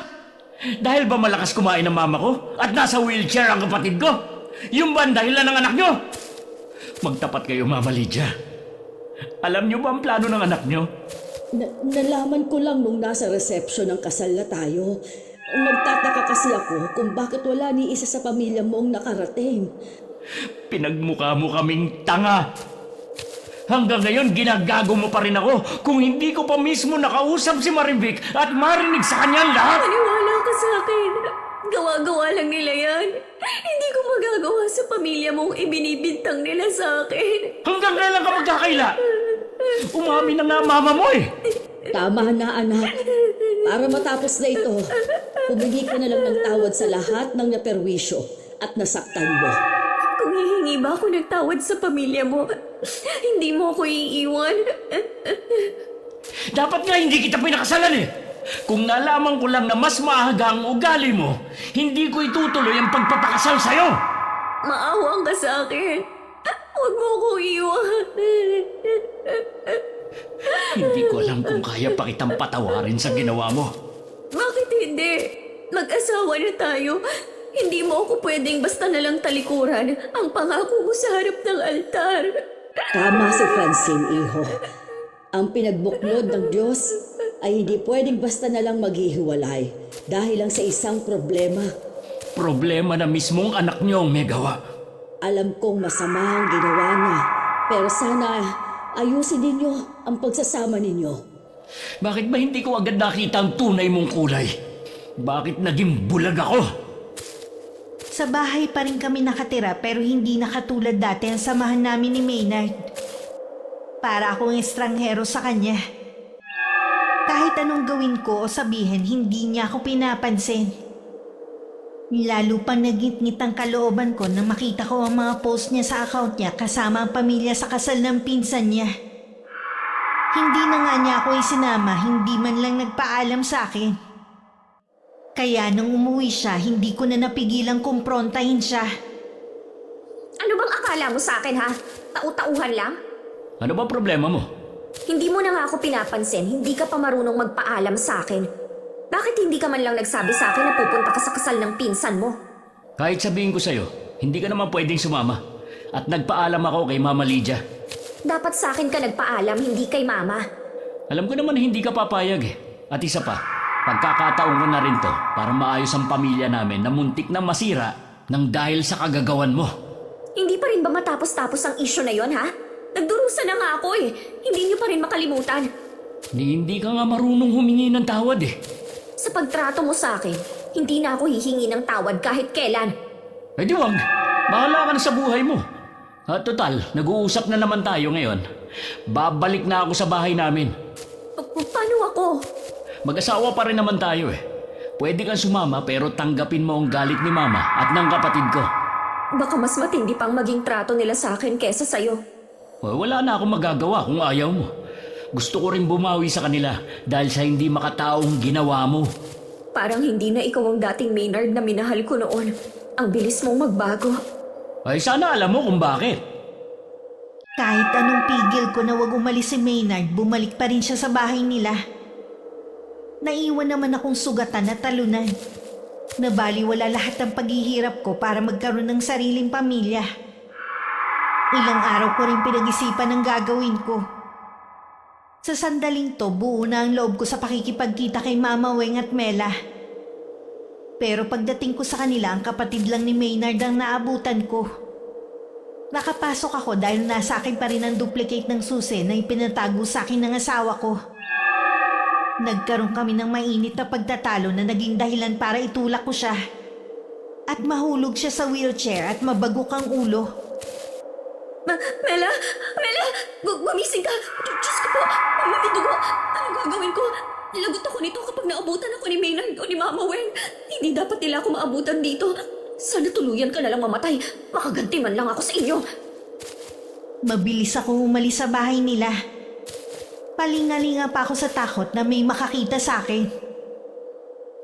Dahil ba malakas kumain ang mama ko at nasa wheelchair ang kapatid ko? Yung ba ang dahilan ng anak niyo? Magtapat kayo, Mama Lydia. Alam niyo ba ang plano ng anak niyo? Nalaman ko lang nung nasa reception ng kasal na tayo. Nagtataka kasi ako kung bakit wala ni isa sa pamilya mo ang nakarating. Pinagmukha mo kaming tanga. Hanggang ngayon, ginagago mo pa rin ako kung hindi ko pa mismo nakausap si Marivic at marinig sa kanya ang lahat. Maniwala ka sa akin. Gawa-gawa lang nila yan. Hindi ko magagawa sa pamilya mong ibinibintang nila sa akin. Hanggang kailan ka magkakaila? Umami na nga mama mo eh. Tama na, anak. Para matapos na ito, humingi ka na lang ng tawad sa lahat ng naperwisyo at nasaktan mo. Kung hihingi ba ako ng tawad sa pamilya mo, hindi mo ako iiwan. Dapat nga hindi kita pinakasalan eh. Kung nalaman ko lang na mas maaga ang ugali mo, hindi ko itutuloy ang pagpapakasal sa'yo. Maawang ka sa akin. Huwag mo ako iiwan. Hindi ko alam kung kaya pa kitang patawarin sa ginawa mo. Bakit hindi? Mag-asawa na tayo. Hindi mo ako pwedeng basta nalang talikuran ang pangako mo sa harap ng altar. Tama si Francine, iho. Ang pinagbuklod ng Diyos ay hindi pwedeng basta na lang maghihiwalay dahil lang sa isang problema. Problema na mismong anak niyo ang may gawa. Alam kong masama ang ginawa niya, pero sana ayusin ninyo ang pagsasama ninyo. Bakit ba hindi ko agad nakita ang tunay mong kulay? Bakit naging bulag ako? Sa bahay pa rin kami nakatira pero hindi na katulad dati ang samahan namin ni Maynard. Para akong estranghero sa kanya. Kahit anong gawin ko o sabihin, hindi niya ako pinapansin. Lalo pang nagngit-ngit ang kalooban ko nang makita ko ang mga post niya sa account niya kasama ang pamilya sa kasal ng pinsan niya. Hindi na nga niya ako isinama, hindi man lang nagpaalam sa akin. Kaya nung umuwi siya, hindi ko na napigilang kumprontahin siya. Ano bang akala mo sa akin ha? Tau-tauhan lang? Ano ba problema mo? Hindi mo na nga ako pinapansin, hindi ka pa marunong magpaalam sa akin. Bakit hindi ka man lang nagsabi sa akin na pupunta ka sa kasal ng pinsan mo? Kahit sabihin ko sa'yo, hindi ka naman pwedeng sumama. At nagpaalam ako kay Mama Lydia. Dapat sa akin ka nagpaalam, hindi kay Mama. Alam ko naman na hindi ka papayag eh. At isa pa, pagkakataon ko na rin to para maayos ang pamilya namin na muntik na masira nang dahil sa kagagawan mo. Hindi pa rin ba matapos-tapos ang issue na yon, ha? Nagdurusa na nga ako eh. Hindi niyo pa rin makalimutan. Hindi ka nga marunong humingi ng tawad eh. Sa pagtrato mo sa akin, hindi na ako hihingi ng tawad kahit kailan. Eh di wag, bahala ka na sa buhay mo. At total, nag-uusap na naman tayo ngayon. Babalik na ako sa bahay namin. Paano ako? Mag-asawa pa rin naman tayo eh. Pwede kang sumama pero tanggapin mo ang galit ni Mama at ng kapatid ko. Baka mas matindi pang maging trato nila sa akin kesa sa'yo. Wala na akong magagawa kung ayaw mo. Gusto ko rin bumawi sa kanila dahil sa hindi makataong ginawa mo. Parang hindi na ikaw ang dating Maynard na minahal ko noon. Ang bilis mong magbago. Ay sana alam mo kung bakit. Kahit anong pigil ko na wag umalis si Maynard, bumalik pa rin siya sa bahay nila. Naiwan naman akong sugatan at talunan. Nabaliwala lahat ng paghihirap ko para magkaroon ng sariling pamilya. Ilang araw ko rin pinag-isipan ang gagawin ko. Sa sandaling to, buo na ang loob ko sa pakikipagkita kay Mama Weng at Mela. Pero pagdating ko sa kanila, ang kapatid lang ni Maynard ang naabutan ko. Nakapasok ako dahil nasa akin pa rin ang duplicate ng susi na ipinatago sa akin ng asawa ko. Nagkaroon kami ng mainit na pagtatalo na naging dahilan para itulak ko siya. At mahulog siya sa wheelchair at mabagok ang ulo. Mela! Mela! Gumising ka! Diyos ko po! May dugo! Anong gagawin ko? Lagot ako nito kapag naabutan ako ni Maynard o ni Mama Weng. Hindi dapat nila ako maabutan dito. Sana tuluyan ka na lang mamatay. Makaganti man lang ako sa inyo. Mabilis akong umalis sa bahay nila. Palingalinga pa ako sa takot na may makakita sa akin.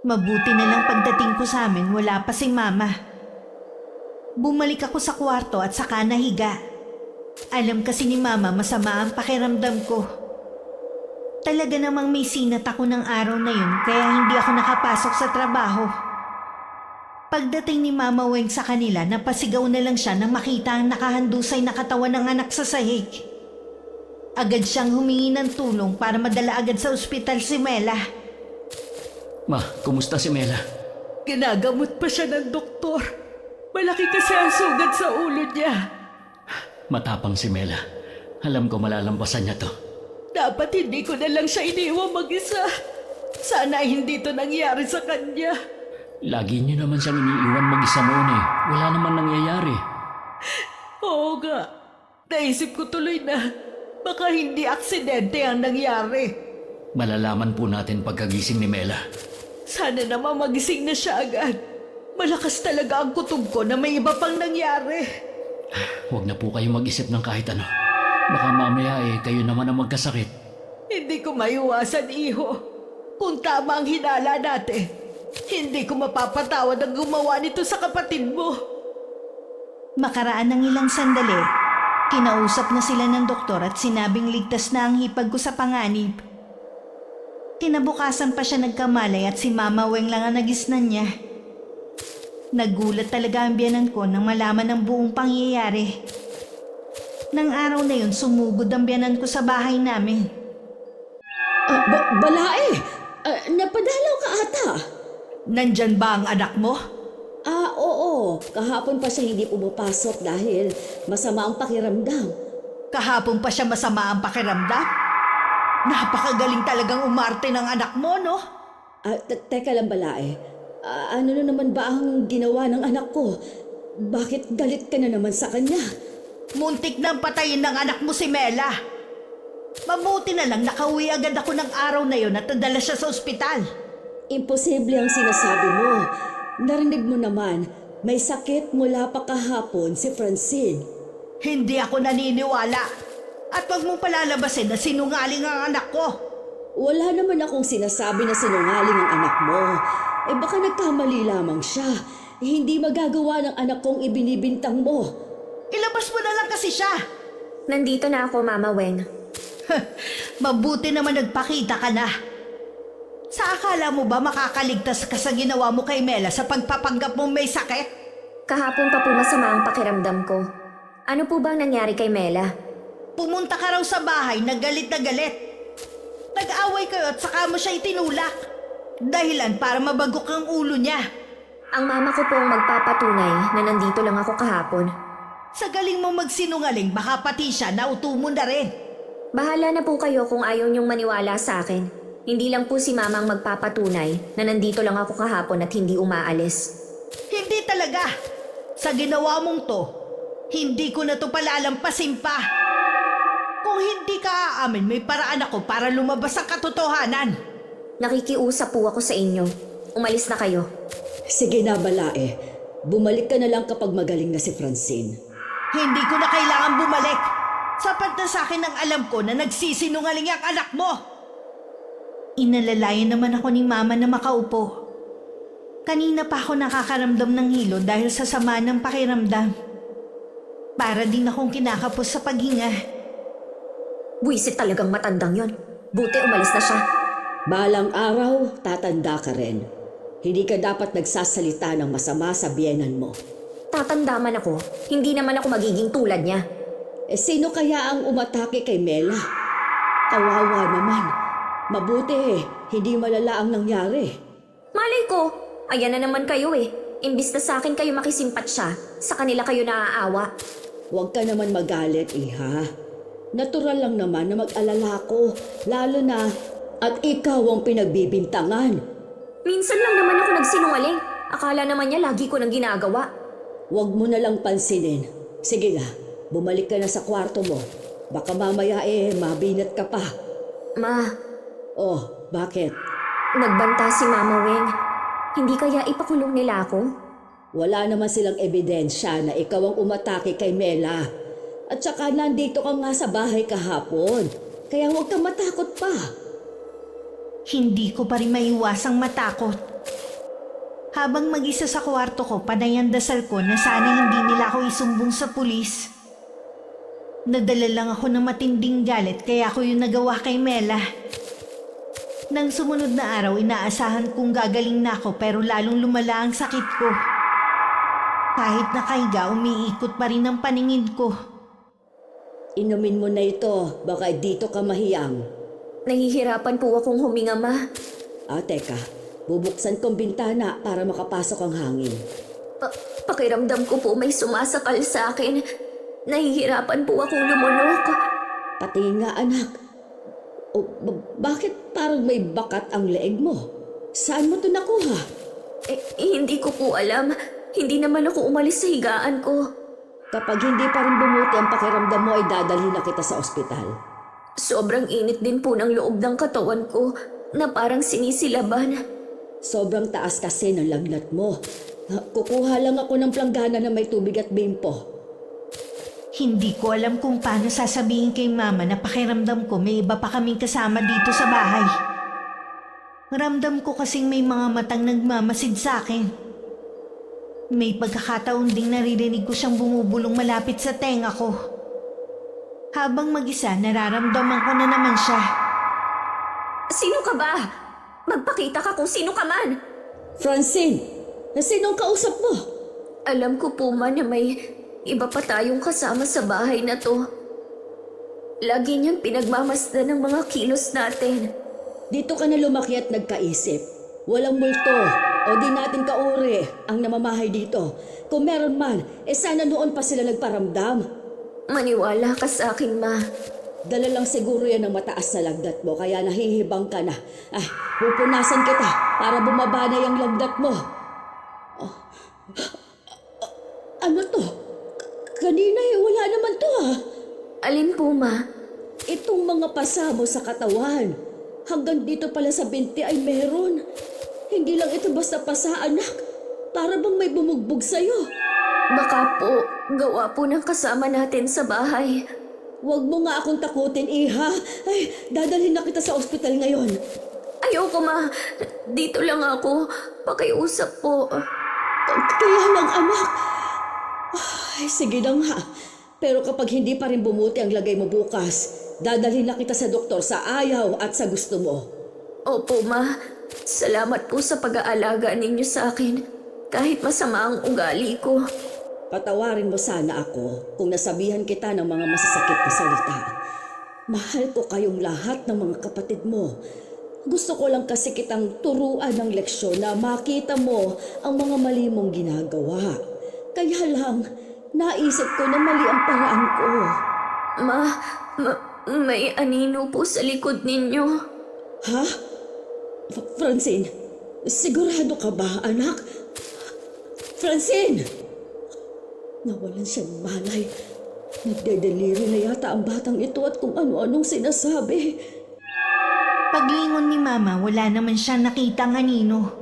Mabuti na lang pagdating ko sa amin, wala pa si Mama. Bumalik ako sa kwarto at saka nahiga. Alam kasi ni Mama masama ang pakiramdam ko. Talaga namang may sinat ako ng araw na yun kaya hindi ako nakapasok sa trabaho. Pagdating ni Mama Weng sa kanila, napasigaw na lang siya nang makita ang nakahandusay na katawan ng anak sa sahig. Agad siyang humingi ng tulong para madala agad sa ospital si Mela. Ma, kumusta si Mela? Ginagamot pa siya ng doktor. Malaki kasi ang sugat sa ulo niya. Matapang si Mela. Alam ko malalampasan niya to. Dapat hindi ko na lang siya iniwan mag-isa. Sana hindi to nangyari sa kanya. Lagi niyo naman siyang iniiwan mag-isa noon eh. Wala naman nangyayari. Oo nga. Naisip ko tuloy na baka hindi aksidente ang nangyari. Malalaman po natin pagkagising ni Mela. Sana naman magising na siya agad. Malakas talaga ang kutob ko na may iba pang nangyari. Huwag na po kayo mag-isip ng kahit ano. Baka mamaya kayo naman ang magkasakit. Hindi ko maiwasan, iho. Kung tama ang hinala natin, hindi ko mapapatawad ang gumawa nito sa kapatid mo. Makaraan ng ilang sandali, kinausap na sila ng doktor at sinabing ligtas na ang hipag ko sa panganib. Kinabukasan pa siya nagkamalay at si Mama Weng lang ang nagisnan niya. Nagulat talaga ang biyanan ko nang malaman ang buong pangyayari. Nang araw na yun, sumugod ang biyanan ko sa bahay namin. Balae! Napadalaw ka ata. Nandyan ba ang anak mo? Oo. Kahapon pa siya hindi pumapasok dahil masama ang pakiramdam. Kahapon pa siya masama ang pakiramdam? Napakagaling talagang umarte ng anak mo, no? Teka lang, Balae. Ano na naman ba ang ginawa ng anak ko? Bakit galit ka na naman sa kanya? Muntik nang patayin ng anak mo si Mela. Mabuti na lang nakauwi agad ako ng araw na yon at nadala siya sa ospital. Imposible ang sinasabi mo. Narinig mo naman, may sakit mula pa kahapon si Francine. Hindi ako naniniwala. At wag mong palalabasin na sinungaling ang anak ko. Wala naman akong sinasabi na sinungaling ang anak mo. Baka nagkamali lamang siya. Hindi magagawa ng anak kong ibinibintang mo. Ilabas mo na lang kasi siya. Nandito na ako, Mama Weng. Mabuti naman nagpakita ka na. Sa akala mo ba makakaligtas ka sa ginawa mo kay Mela sa pagpapanggap mong may sakit? Kahapon pa po masama ang pakiramdam ko. Ano po bang nangyari kay Mela? Pumunta ka raw sa bahay na galit na galit. Nag-away kayo at saka mo siya itinulak. Dahilan para mabagok ang ulo niya. Ang mama ko po ang magpapatunay na nandito lang ako kahapon. Sa galing mo magsinungaling, baka pati siya nauto mo na rin. Bahala na po kayo kung ayaw niyong maniwala sa akin. Hindi lang po si mama ang magpapatunay na nandito lang ako kahapon at hindi umaalis. Hindi talaga. Sa ginawa mong to, hindi ko na to palalampasin pa. Kung hindi ka aamin, may paraan ako para lumabas ang katotohanan. Nakikiusap po ako sa inyo. Umalis na kayo. Sige na, Balae. Bumalik ka na lang kapag magaling na si Francine. Hindi ko na kailangan bumalik. Sapat na sa akin ang alam ko na nagsisinungaling ang anak mo. Inalalayan naman ako ni Mama na makaupo. Kanina pa ako nakakaramdam ng hilo dahil sa sama ng pakiramdam. Para din akong kinakapos sa paghinga. Buwisit talagang matandang yon. Buti umalis na siya. Balang araw, tatanda ka rin. Hindi ka dapat nagsasalita ng masama sa biyenan mo. Tatanda man ako, hindi naman ako magiging tulad niya. Sino kaya ang umatake kay Mela? Kawawa naman. Mabuti hindi malala ang nangyari. Malay ko, ayan na naman kayo eh. Imbis na sa akin kayo makisimpat siya, sa kanila kayo naaawa. Huwag ka naman magalit, Iha. Natural lang naman na mag-alala ko, lalo na at ikaw ang pinagbibintangan. Minsan lang naman ako nagsinungaling. Akala naman niya lagi ko nang ginagawa. Huwag mo na lang pansinin. Sige na, bumalik ka na sa kwarto mo. Baka mamaya mabinat ka pa. Ma, Oh, bakit? nagbanta si Mama Weng. Hindi kaya ipakulong nila ako? Wala naman silang ebidensya na ikaw ang umatake kay Mela. At saka nandito ka nga sa bahay kahapon. Kaya huwag kang matakot pa. Hindi ko pa rin maiwasang matakot. Habang mag-isa sa kwarto ko, panay ang dasal ko na sana hindi nila ako isumbong sa pulis. Nadala lang ako ng matinding galit kaya ako yung nagawa kay Mela. Nang sumunod na araw, inaasahan kong gagaling na ako pero lalong lumala ang sakit ko. Kahit nakahiga, umiikot pa rin ang paningin ko. Inumin mo na ito, baka dito ka mahiyang. Nahihirapan po akong huminga, Ma. Teka, bubuksan kong bintana para makapasok ang hangin. Pakiramdam ko po may sumasakal sa akin. Nahihirapan po akong lumunok. Pati nga anak. Bakit parang may bakat ang leeg mo? Saan mo ito nakuha? Hindi ko po alam. Hindi naman ako umalis sa higaan ko. Kapag hindi pa rin bumuti ang pakiramdam mo ay dadalhin na kita sa ospital. Sobrang init din po ng loob ng katawan ko na parang sinisilaban. Sobrang taas kasi ng lagnat mo. Kukuha lang ako ng planggana na may tubig at bimpo. Hindi ko alam kung paano sasabihin kay Mama na pakiramdam ko may iba pa kaming kasama dito sa bahay. Ramdam ko kasing may mga matang nagmamasid sa akin. May pagkakataon ding naririnig ko siyang bumubulong malapit sa tenga ko. Habang mag-isa, nararamdaman ko na naman siya. Sino ka ba? Magpakita ka kung sino ka man. Francine, sinong kausap mo? Alam ko po man na may iba pa tayong kasama sa bahay na to. Lagi niyang pinagmamasdan ng mga kilos natin. Dito ka na lumaki at nagkaisip. Walang multo o di natin kauri ang namamahay dito. Kung meron man, sana noon pa sila nagparamdam. Maniwala ka sa akin, Ma. Dala lang siguro yan ng mataas na lagnat mo kaya nahihibang ka na. Pupunasan kita para bumaba na yung lagnat mo. Ano to? Kanina wala naman to Alin po, Ma? Itong mga pasa mo sa katawan. Hanggang dito pala sa binti ay meron. Hindi lang ito basta pasa, anak. Para bang may bumugbog sa'yo. Baka po, gawa po ng kasama natin sa bahay. Huwag mo nga akong takutin, Iha. Dadalhin na kita sa ospital ngayon. Ayoko, Ma. Dito lang ako. Pakiusap po. Kaya lang, anak. Sige na nga. Pero kapag hindi pa rin bumuti ang lagay mo bukas, dadalhin na kita sa doktor sa ayaw at sa gusto mo. Opo, Ma. Salamat po sa pag-aalaga ninyo sa akin. Kahit masama ang ugali ko. Patawarin mo sana ako kung nasabihan kita ng mga masasakit na salita. Mahal ko kayong lahat ng mga kapatid mo. Gusto ko lang kasi kitang turuan ng leksyon na makita mo ang mga mali mong ginagawa. Kaya lang, naisip ko na mali ang paraan ko. May anino po sa likod ninyo. Ha? Francine, sigurado ka ba, anak? Francine! Nawalan siya ng malay. Nagdedeliri na yata ang batang ito at kung ano-anong sinasabi. Paglingon ni Mama, wala naman siya nakitang anino.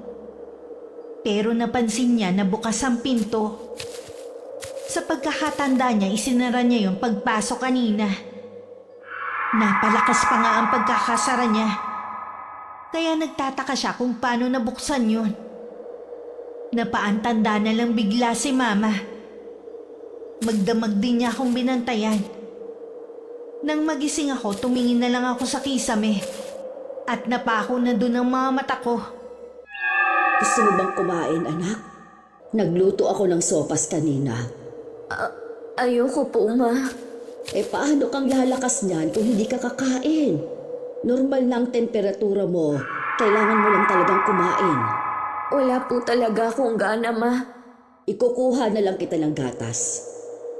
Pero napansin niya na bukas ang pinto. Sa pagkakatanda niya, isinara niya yung pagpasok kanina. Napalakas pa nga ang pagkakasara niya. Kaya nagtataka siya kung paano nabuksan yun. Napaantanda na lang bigla si Mama. Magdamag din niya akong binantayan. Nang magising ako, tumingin na lang ako sa kisame. At napako na dun ang mga mata ko. Gusto mo bang kumain, anak? Nagluto ako ng sopas kanina. Ayoko po, Ma. Paano kang lalakas niyan kung hindi ka kakain? Normal lang temperatura mo. Kailangan mo lang talagang kumain. Wala po talaga akong gana, Ma. Ikukuha na lang kita ng gatas.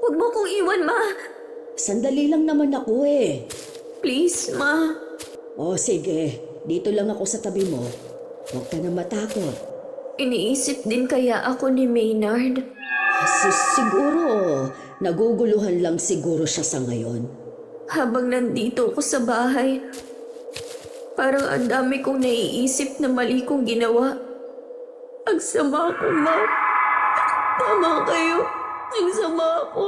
Huwag mo kong iwan, Ma. Sandali lang naman ako Please, Ma. O sige, dito lang ako sa tabi mo. Huwag ka na matakot. Iniisip din kaya ako ni Maynard. Siguro, naguguluhan lang siguro siya sa ngayon. Habang nandito ako sa bahay, parang ang dami kong naiisip na mali kong ginawa. Ang sama ko, Ma. Tama kayo. Ang sama ko.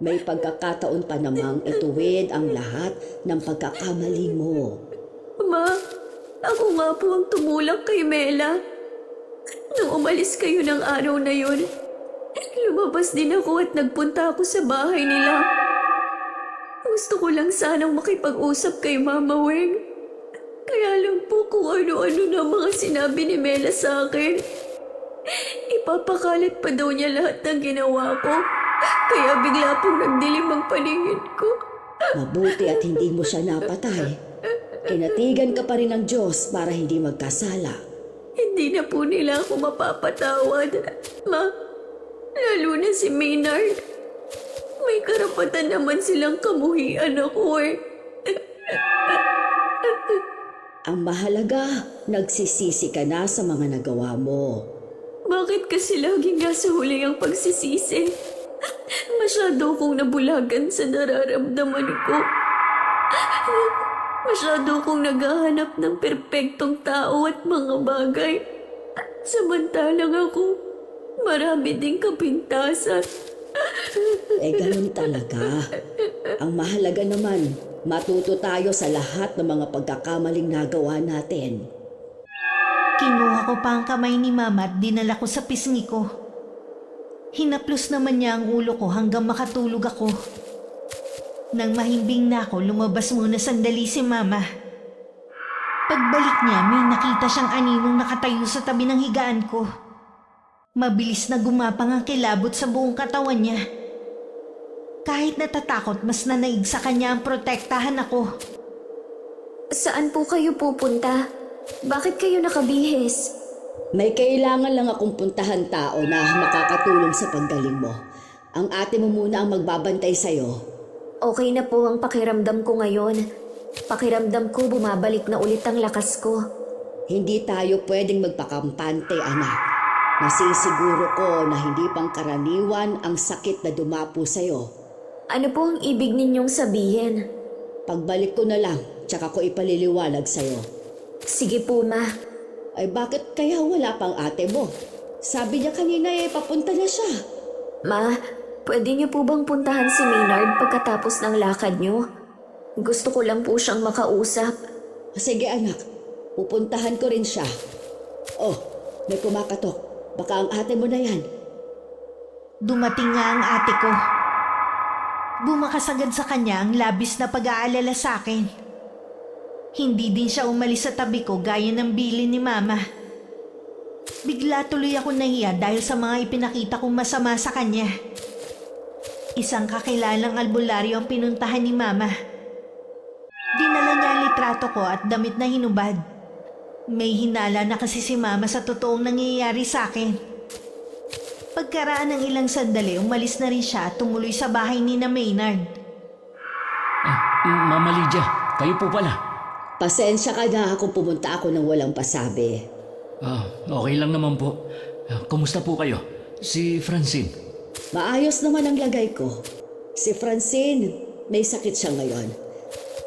May pagkakataon pa namang ituwid ang lahat ng pagkakamali mo. Ma, ako nga po ang tumulak kay Mela. Nang umalis kayo ng araw na yun, lumabas din ako at nagpunta ako sa bahay nila. Gusto ko lang sanang makipag-usap kay Mama Weng. Kaya lang po kung ano-ano na mga sinabi ni Mela sa akin. Ipapakalat pa daw niya lahat ng ginawa ko. Kaya bigla pong nagdilim ang paningin ko. Mabuti at hindi mo siya napatay. Kinatigan ka pa rin ng Diyos para hindi magkasala. Hindi na po nila ako mapapatawad. Ma, lalo na si Maynard. May karapatan naman silang kamuhian ako Ang mahalaga, nagsisisi ka na sa mga nagawa mo. Bakit kasi laging nasa huli ang pagsisisi? Masyado kong nabulagan sa nararamdaman ko. Masyado kong naghahanap ng perpektong tao at mga bagay. Samantalang ako, marami ding kapintasan. Ganun talaga. Ang mahalaga naman, matuto tayo sa lahat ng mga pagkakamaling nagawa natin. Kinuha ko pa ang kamay ni Mama at dinala ko sa pisngi ko. Hinaplos naman niya ang ulo ko hanggang makatulog ako. Nang mahimbing na ako, lumabas muna sandali si Mama. Pagbalik niya, may nakita siyang aninong nakatayo sa tabi ng higaan ko. Mabilis na gumapang ang kilabot sa buong katawan niya. Kahit natatakot, mas nanaig sa kanya ang protektahan ako. Saan po kayo pupunta? Bakit kayo nakabihis? May kailangan lang akong puntahan tao na makakatulong sa paggaling mo. Ang ate mo muna ang magbabantay sa'yo. Okay na po ang pakiramdam ko ngayon. Pakiramdam ko bumabalik na ulit ang lakas ko. Hindi tayo pwedeng magpakampante, anak. Nasisiguro ko na hindi pangkaraniwan ang sakit na dumapo sa'yo. Ano po ang ibig ninyong sabihin? Pagbalik ko na lang, tsaka ko ipaliliwanag sa'yo. Sige po, Ma. Ay bakit kaya wala pang ate mo? Sabi niya kanina papunta na siya. Ma, pwede niyo po bang puntahan si Maynard pagkatapos ng lakad niyo? Gusto ko lang po siyang makausap. Sige anak, pupuntahan ko rin siya. Oh, may kumakatok. Baka ang ate mo na yan. Dumating nga ang ate ko. Bumakas agad sa kanya ang labis na pag-aalala sa akin. Hindi din siya umalis sa tabi ko gaya ng bilin ni Mama. Bigla tuloy ako nahiya dahil sa mga ipinakita kong masama sa kanya. Isang kakilalang albularyo ang pinuntahan ni Mama. Dinala niya ang litrato ko at damit na hinubad. May hinala na kasi si Mama sa totoong nangyayari sa akin. Pagkaraan ng ilang sandali, umalis na rin siya at tumuloy sa bahay ni na Maynard. Mama Lydia, kayo po pala. Pasensya ka na kung pumunta ako ng walang pasabi. Okay lang naman po. Kumusta po kayo? Si Francine? Maayos naman ang lagay ko. Si Francine, may sakit siya ngayon.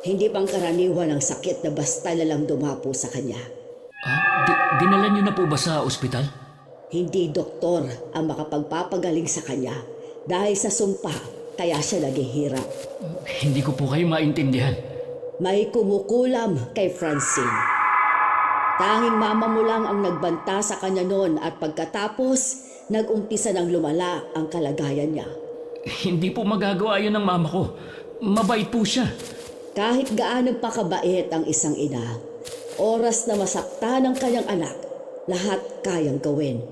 Hindi pangkaraniwan ang sakit na basta na lang dumapo sa kanya. Dinala niyo na po ba sa ospital? Hindi doktor ang makapagpapagaling sa kanya dahil sa sumpa kaya siya naghihirap. Hindi ko po kayo maintindihan. May kumukulam kay Francine. Tanging mama mo lang ang nagbanta sa kanya noon at pagkatapos, nag-umpisa ng lumala ang kalagayan niya. Hindi po magagawa yun ng mama ko. Mabait po siya. Kahit gaano pa kabait ang isang ina, oras na masaktan ng kanyang anak, lahat kayang gawin.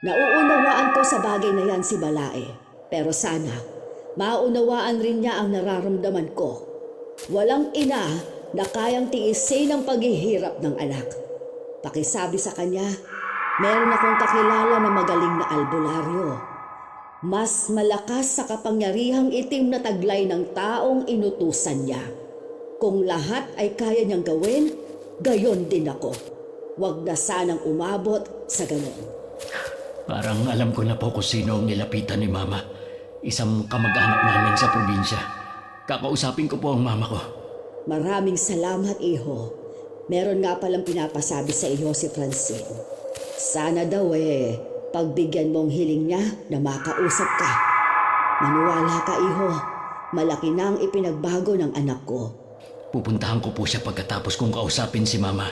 Nauunawaan ko sa bagay na yan si Balae, pero sana maunawaan rin niya ang nararamdaman ko. Walang ina na kayang tiisin ang paghihirap ng anak. Pakisabi sa kanya, meron akong kakilala na magaling na albularyo. Mas malakas sa kapangyarihang itim na taglay ng taong inutusan niya. Kung lahat ay kaya niyang gawin, gayon din ako. Huwag na sanang umabot sa ganon. Parang alam ko na po kung sino ang nilapitan ni Mama. Isang kamag-anak namin sa probinsya. Kakausapin ko po ang mama ko. Maraming salamat, iho. Meron nga palang pinapasabi sa iyo si Francine. Sana daw pagbigyan mong hiling niya na makausap ka. Maniwala ka, iho. Malaki na ang ipinagbago ng anak ko. Pupuntahan ko po siya pagkatapos kong kausapin si Mama.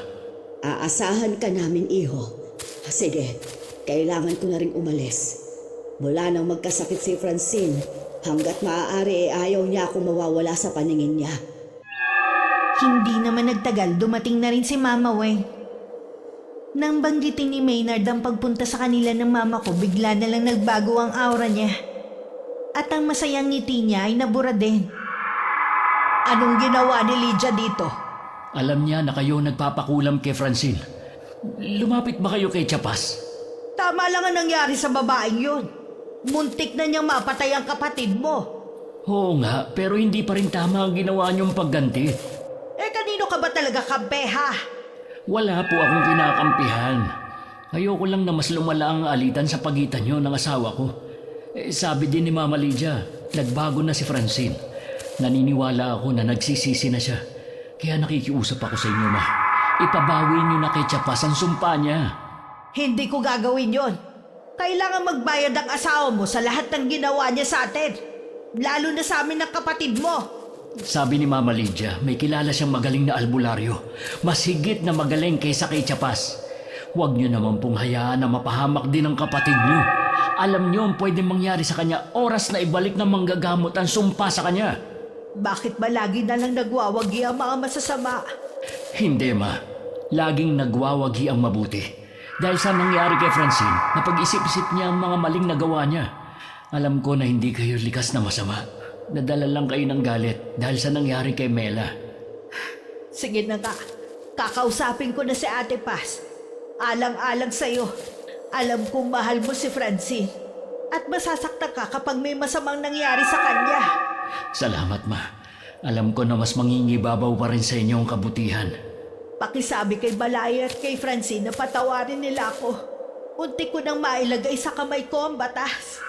Aasahan ka namin, iho. Sige, kailangan ko na rin umalis. Mula nang magkasakit si Francine, hanggat maaari ayaw niya akong mawawala sa paningin niya. Hindi naman nagtagal, dumating na rin si Mama Weng. Nang banggitin ni Maynard ang pagpunta sa kanila ng mama ko, bigla na lang nagbago ang aura niya. At ang masayang ngiti niya ay nabura din. Anong ginawa ni Lydia dito? Alam niya na kayo nagpapakulam kay Francine. Lumapit ba kayo kay Chapas? Tama lang ang nangyari sa babaeng yun. Muntik na niyang mapatay ang kapatid mo. Oo nga, pero hindi pa rin tama ang ginawa niyong pagganti. Kanino ka ba talaga kampe, ha? Wala po akong kinakampihan. Ayoko lang na mas lumala ang alitan sa pagitan niyo ng asawa ko. Sabi din ni Mama Lydia, nagbago na si Francine. Naniniwala ako na nagsisisi na siya. Kaya nakikiusap ako sa inyo, Ma. Ipabawi niyo na kay Chapas ang sumpa niya. Hindi ko gagawin yon. Kailangan magbayad ang asawa mo sa lahat ng ginawa niya sa atin. Lalo na sa amin ng kapatid mo. Sabi ni Mama Lydia, may kilala siyang magaling na albularyo. Mas higit na magaling kaysa kay Chapas. Huwag niyo naman pong hayaan na mapahamak din ang kapatid niyo. Alam niyo ang pwedeng mangyari sa kanya oras na ibalik ng manggagamot ang sumpa sa kanya. Bakit ba lagi na lang nagwawagi ang mga masasama? Hindi, Ma. Laging nagwawagi ang mabuti. Dahil sa nangyari kay Francine, napag-isip-isip niya ang mga maling nagawa niya. Alam ko na hindi kayo likas na masama. Nadala lang kayo ng galit dahil sa nangyari kay Mela. Sige na nga. Kakausapin ko na si Ate Paz. Alang-alang sa'yo. Alam kong mahal mo si Francine. At masasaktan ka kapag may masamang nangyari sa kanya. Salamat, Ma. Alam ko na mas mangingibabaw pa rin sa inyo ang kabutihan. Pakisabi kay Balay at kay Francine na patawarin nila ako. Unti ko nang mailagay sa kamay ko ang batas.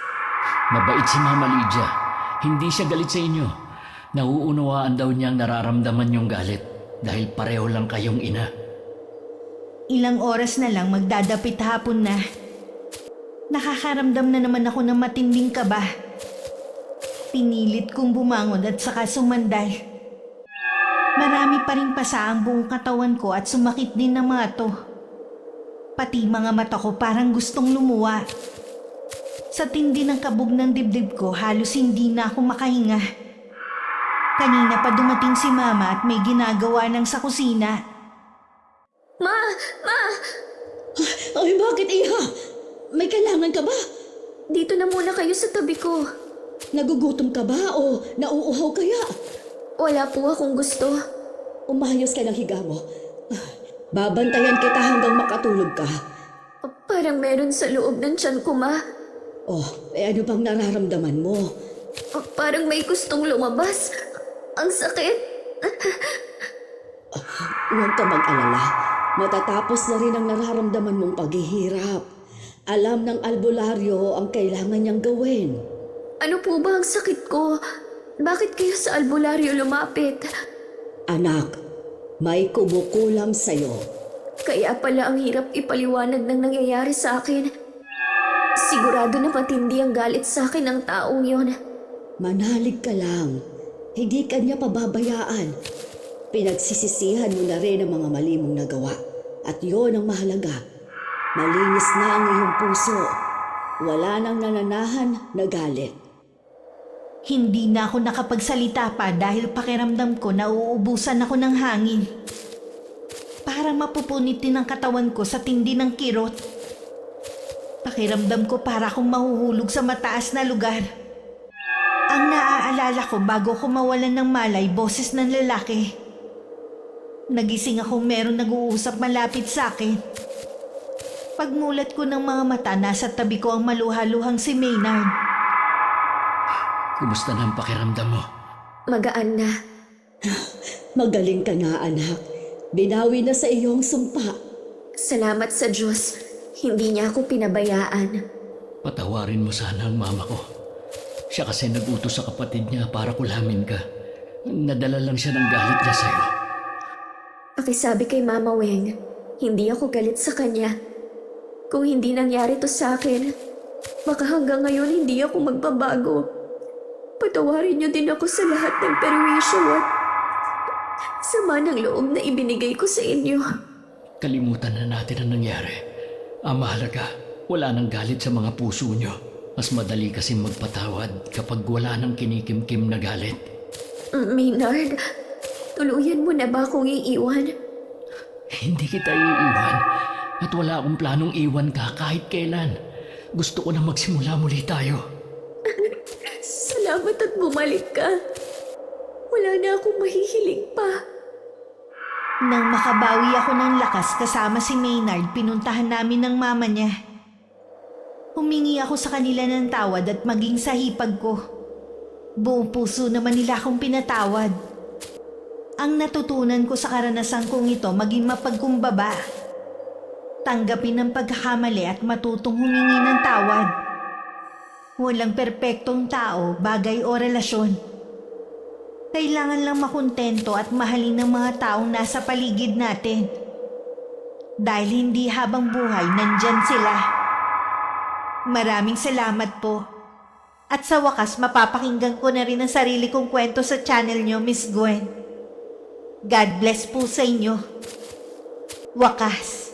Mabait si Mama Lydia. Hindi siya galit sa inyo. Nauunawaan daw niyang nararamdaman yung galit dahil pareho lang kayong ina. Ilang oras na lang magdadapit hapon na. Nakakaramdam na naman ako ng matinding kaba. Pinilit kong bumangon at saka sumandal. Marami pa rin pasa ang buong katawan ko at sumakit din ng mga to. Pati mga mata ko parang gustong lumuwa. Sa tindi ng kabog ng dibdib ko, halos hindi na ako makahinga. Kanina pa dumating si Mama at may ginagawa ng sa kusina. Ma! Ma! Ay, bakit, Iha? May kailangan ka ba? Dito na muna kayo sa tabi ko. Nagugutom ka ba o nauuhaw kaya? Wala po akong gusto. Umayos ka ng higa mo. Babantayan kita hanggang makatulog ka. Parang meron sa loob ng tiyan ko, Ma. Oh, ano bang nararamdaman mo? Parang may gustong lumabas. Ang sakit. Huwag ka mag-alala. Matatapos na rin ang nararamdaman mong paghihirap. Alam ng albularyo ang kailangan niyang gawin. Ano po ba ang sakit ko? Bakit kayo sa albularyo lumapit? Anak, may kumukulam sa'yo. Kaya pala ang hirap ipaliwanag ng nangyayari sa akin. Sigurado na matindi ang galit sa akin ng taong yon. Manalig ka lang. Hindi ka niya pababayaan. Pinagsisisihan mo na rin ang mga mali mong nagawa. At yon ang mahalaga. Malinis na ang iyong puso. Wala nang nananahan na galit. Hindi na ako nakapagsalita pa dahil pakiramdam ko na uubusan ako ng hangin. Parang mapupunit din ang katawan ko sa tindi ng kirot. Pakiramdam ko para akong mahuhulog sa mataas na lugar. Ang naaalala ko bago ko mawalan ng malay, boses ng lalaki. Nagising akong meron nag-uusap malapit sa akin. Pagmulat ko ng mga mata, nasa tabi ko ang maluhaluhang si Maynard. Kumusta na ang pakiramdam mo? Magaan na. Magaling ka na, anak. Binawi na sa iyong sumpa. Salamat sa Diyos. Hindi niya ako pinabayaan. Patawarin mo sana ang mama ko. Siya kasi nag-utos sa kapatid niya para kulamin ka. Nadala lang siya ng galit niya sa'yo. Pakisabi kay Mama Weng, hindi ako galit sa kanya. Kung hindi nangyari to sa akin, baka hanggang ngayon hindi ako magbabago. Patawarin niyo din ako sa lahat ng perwisyo at sama ng loob na ibinigay ko sa inyo. Kalimutan na natin ang nangyari. Ang mahalaga, wala nang galit sa mga puso niyo. Mas madali kasi magpatawad kapag wala nang kinikimkim na galit. Maynard, tuluyan mo na ba akong iiwan? Hindi kita iiwan at wala akong planong iwan ka kahit kailan. Gusto ko na magsimula muli tayo. Salamat at bumalik ka. Wala na akong mahihiling pa. Nang makabawi ako ng lakas kasama si Maynard, pinuntahan namin ng mama niya. Humingi ako sa kanila ng tawad at maging sa hipag ko. Buong puso naman nila akong pinatawad. Ang natutunan ko sa karanasan kong ito maging mapagkumbaba. Tanggapin ang pagkakamali at matutong humingi ng tawad. Walang perpektong tao, bagay o relasyon. Kailangan lang makontento at mahalin ng mga taong nasa paligid natin. Dahil hindi habang buhay nandyan sila. Maraming salamat po. At sa wakas, mapapakinggan ko na rin ang sarili kong kwento sa channel nyo, Miss Gwen. God bless po sa inyo. Wakas.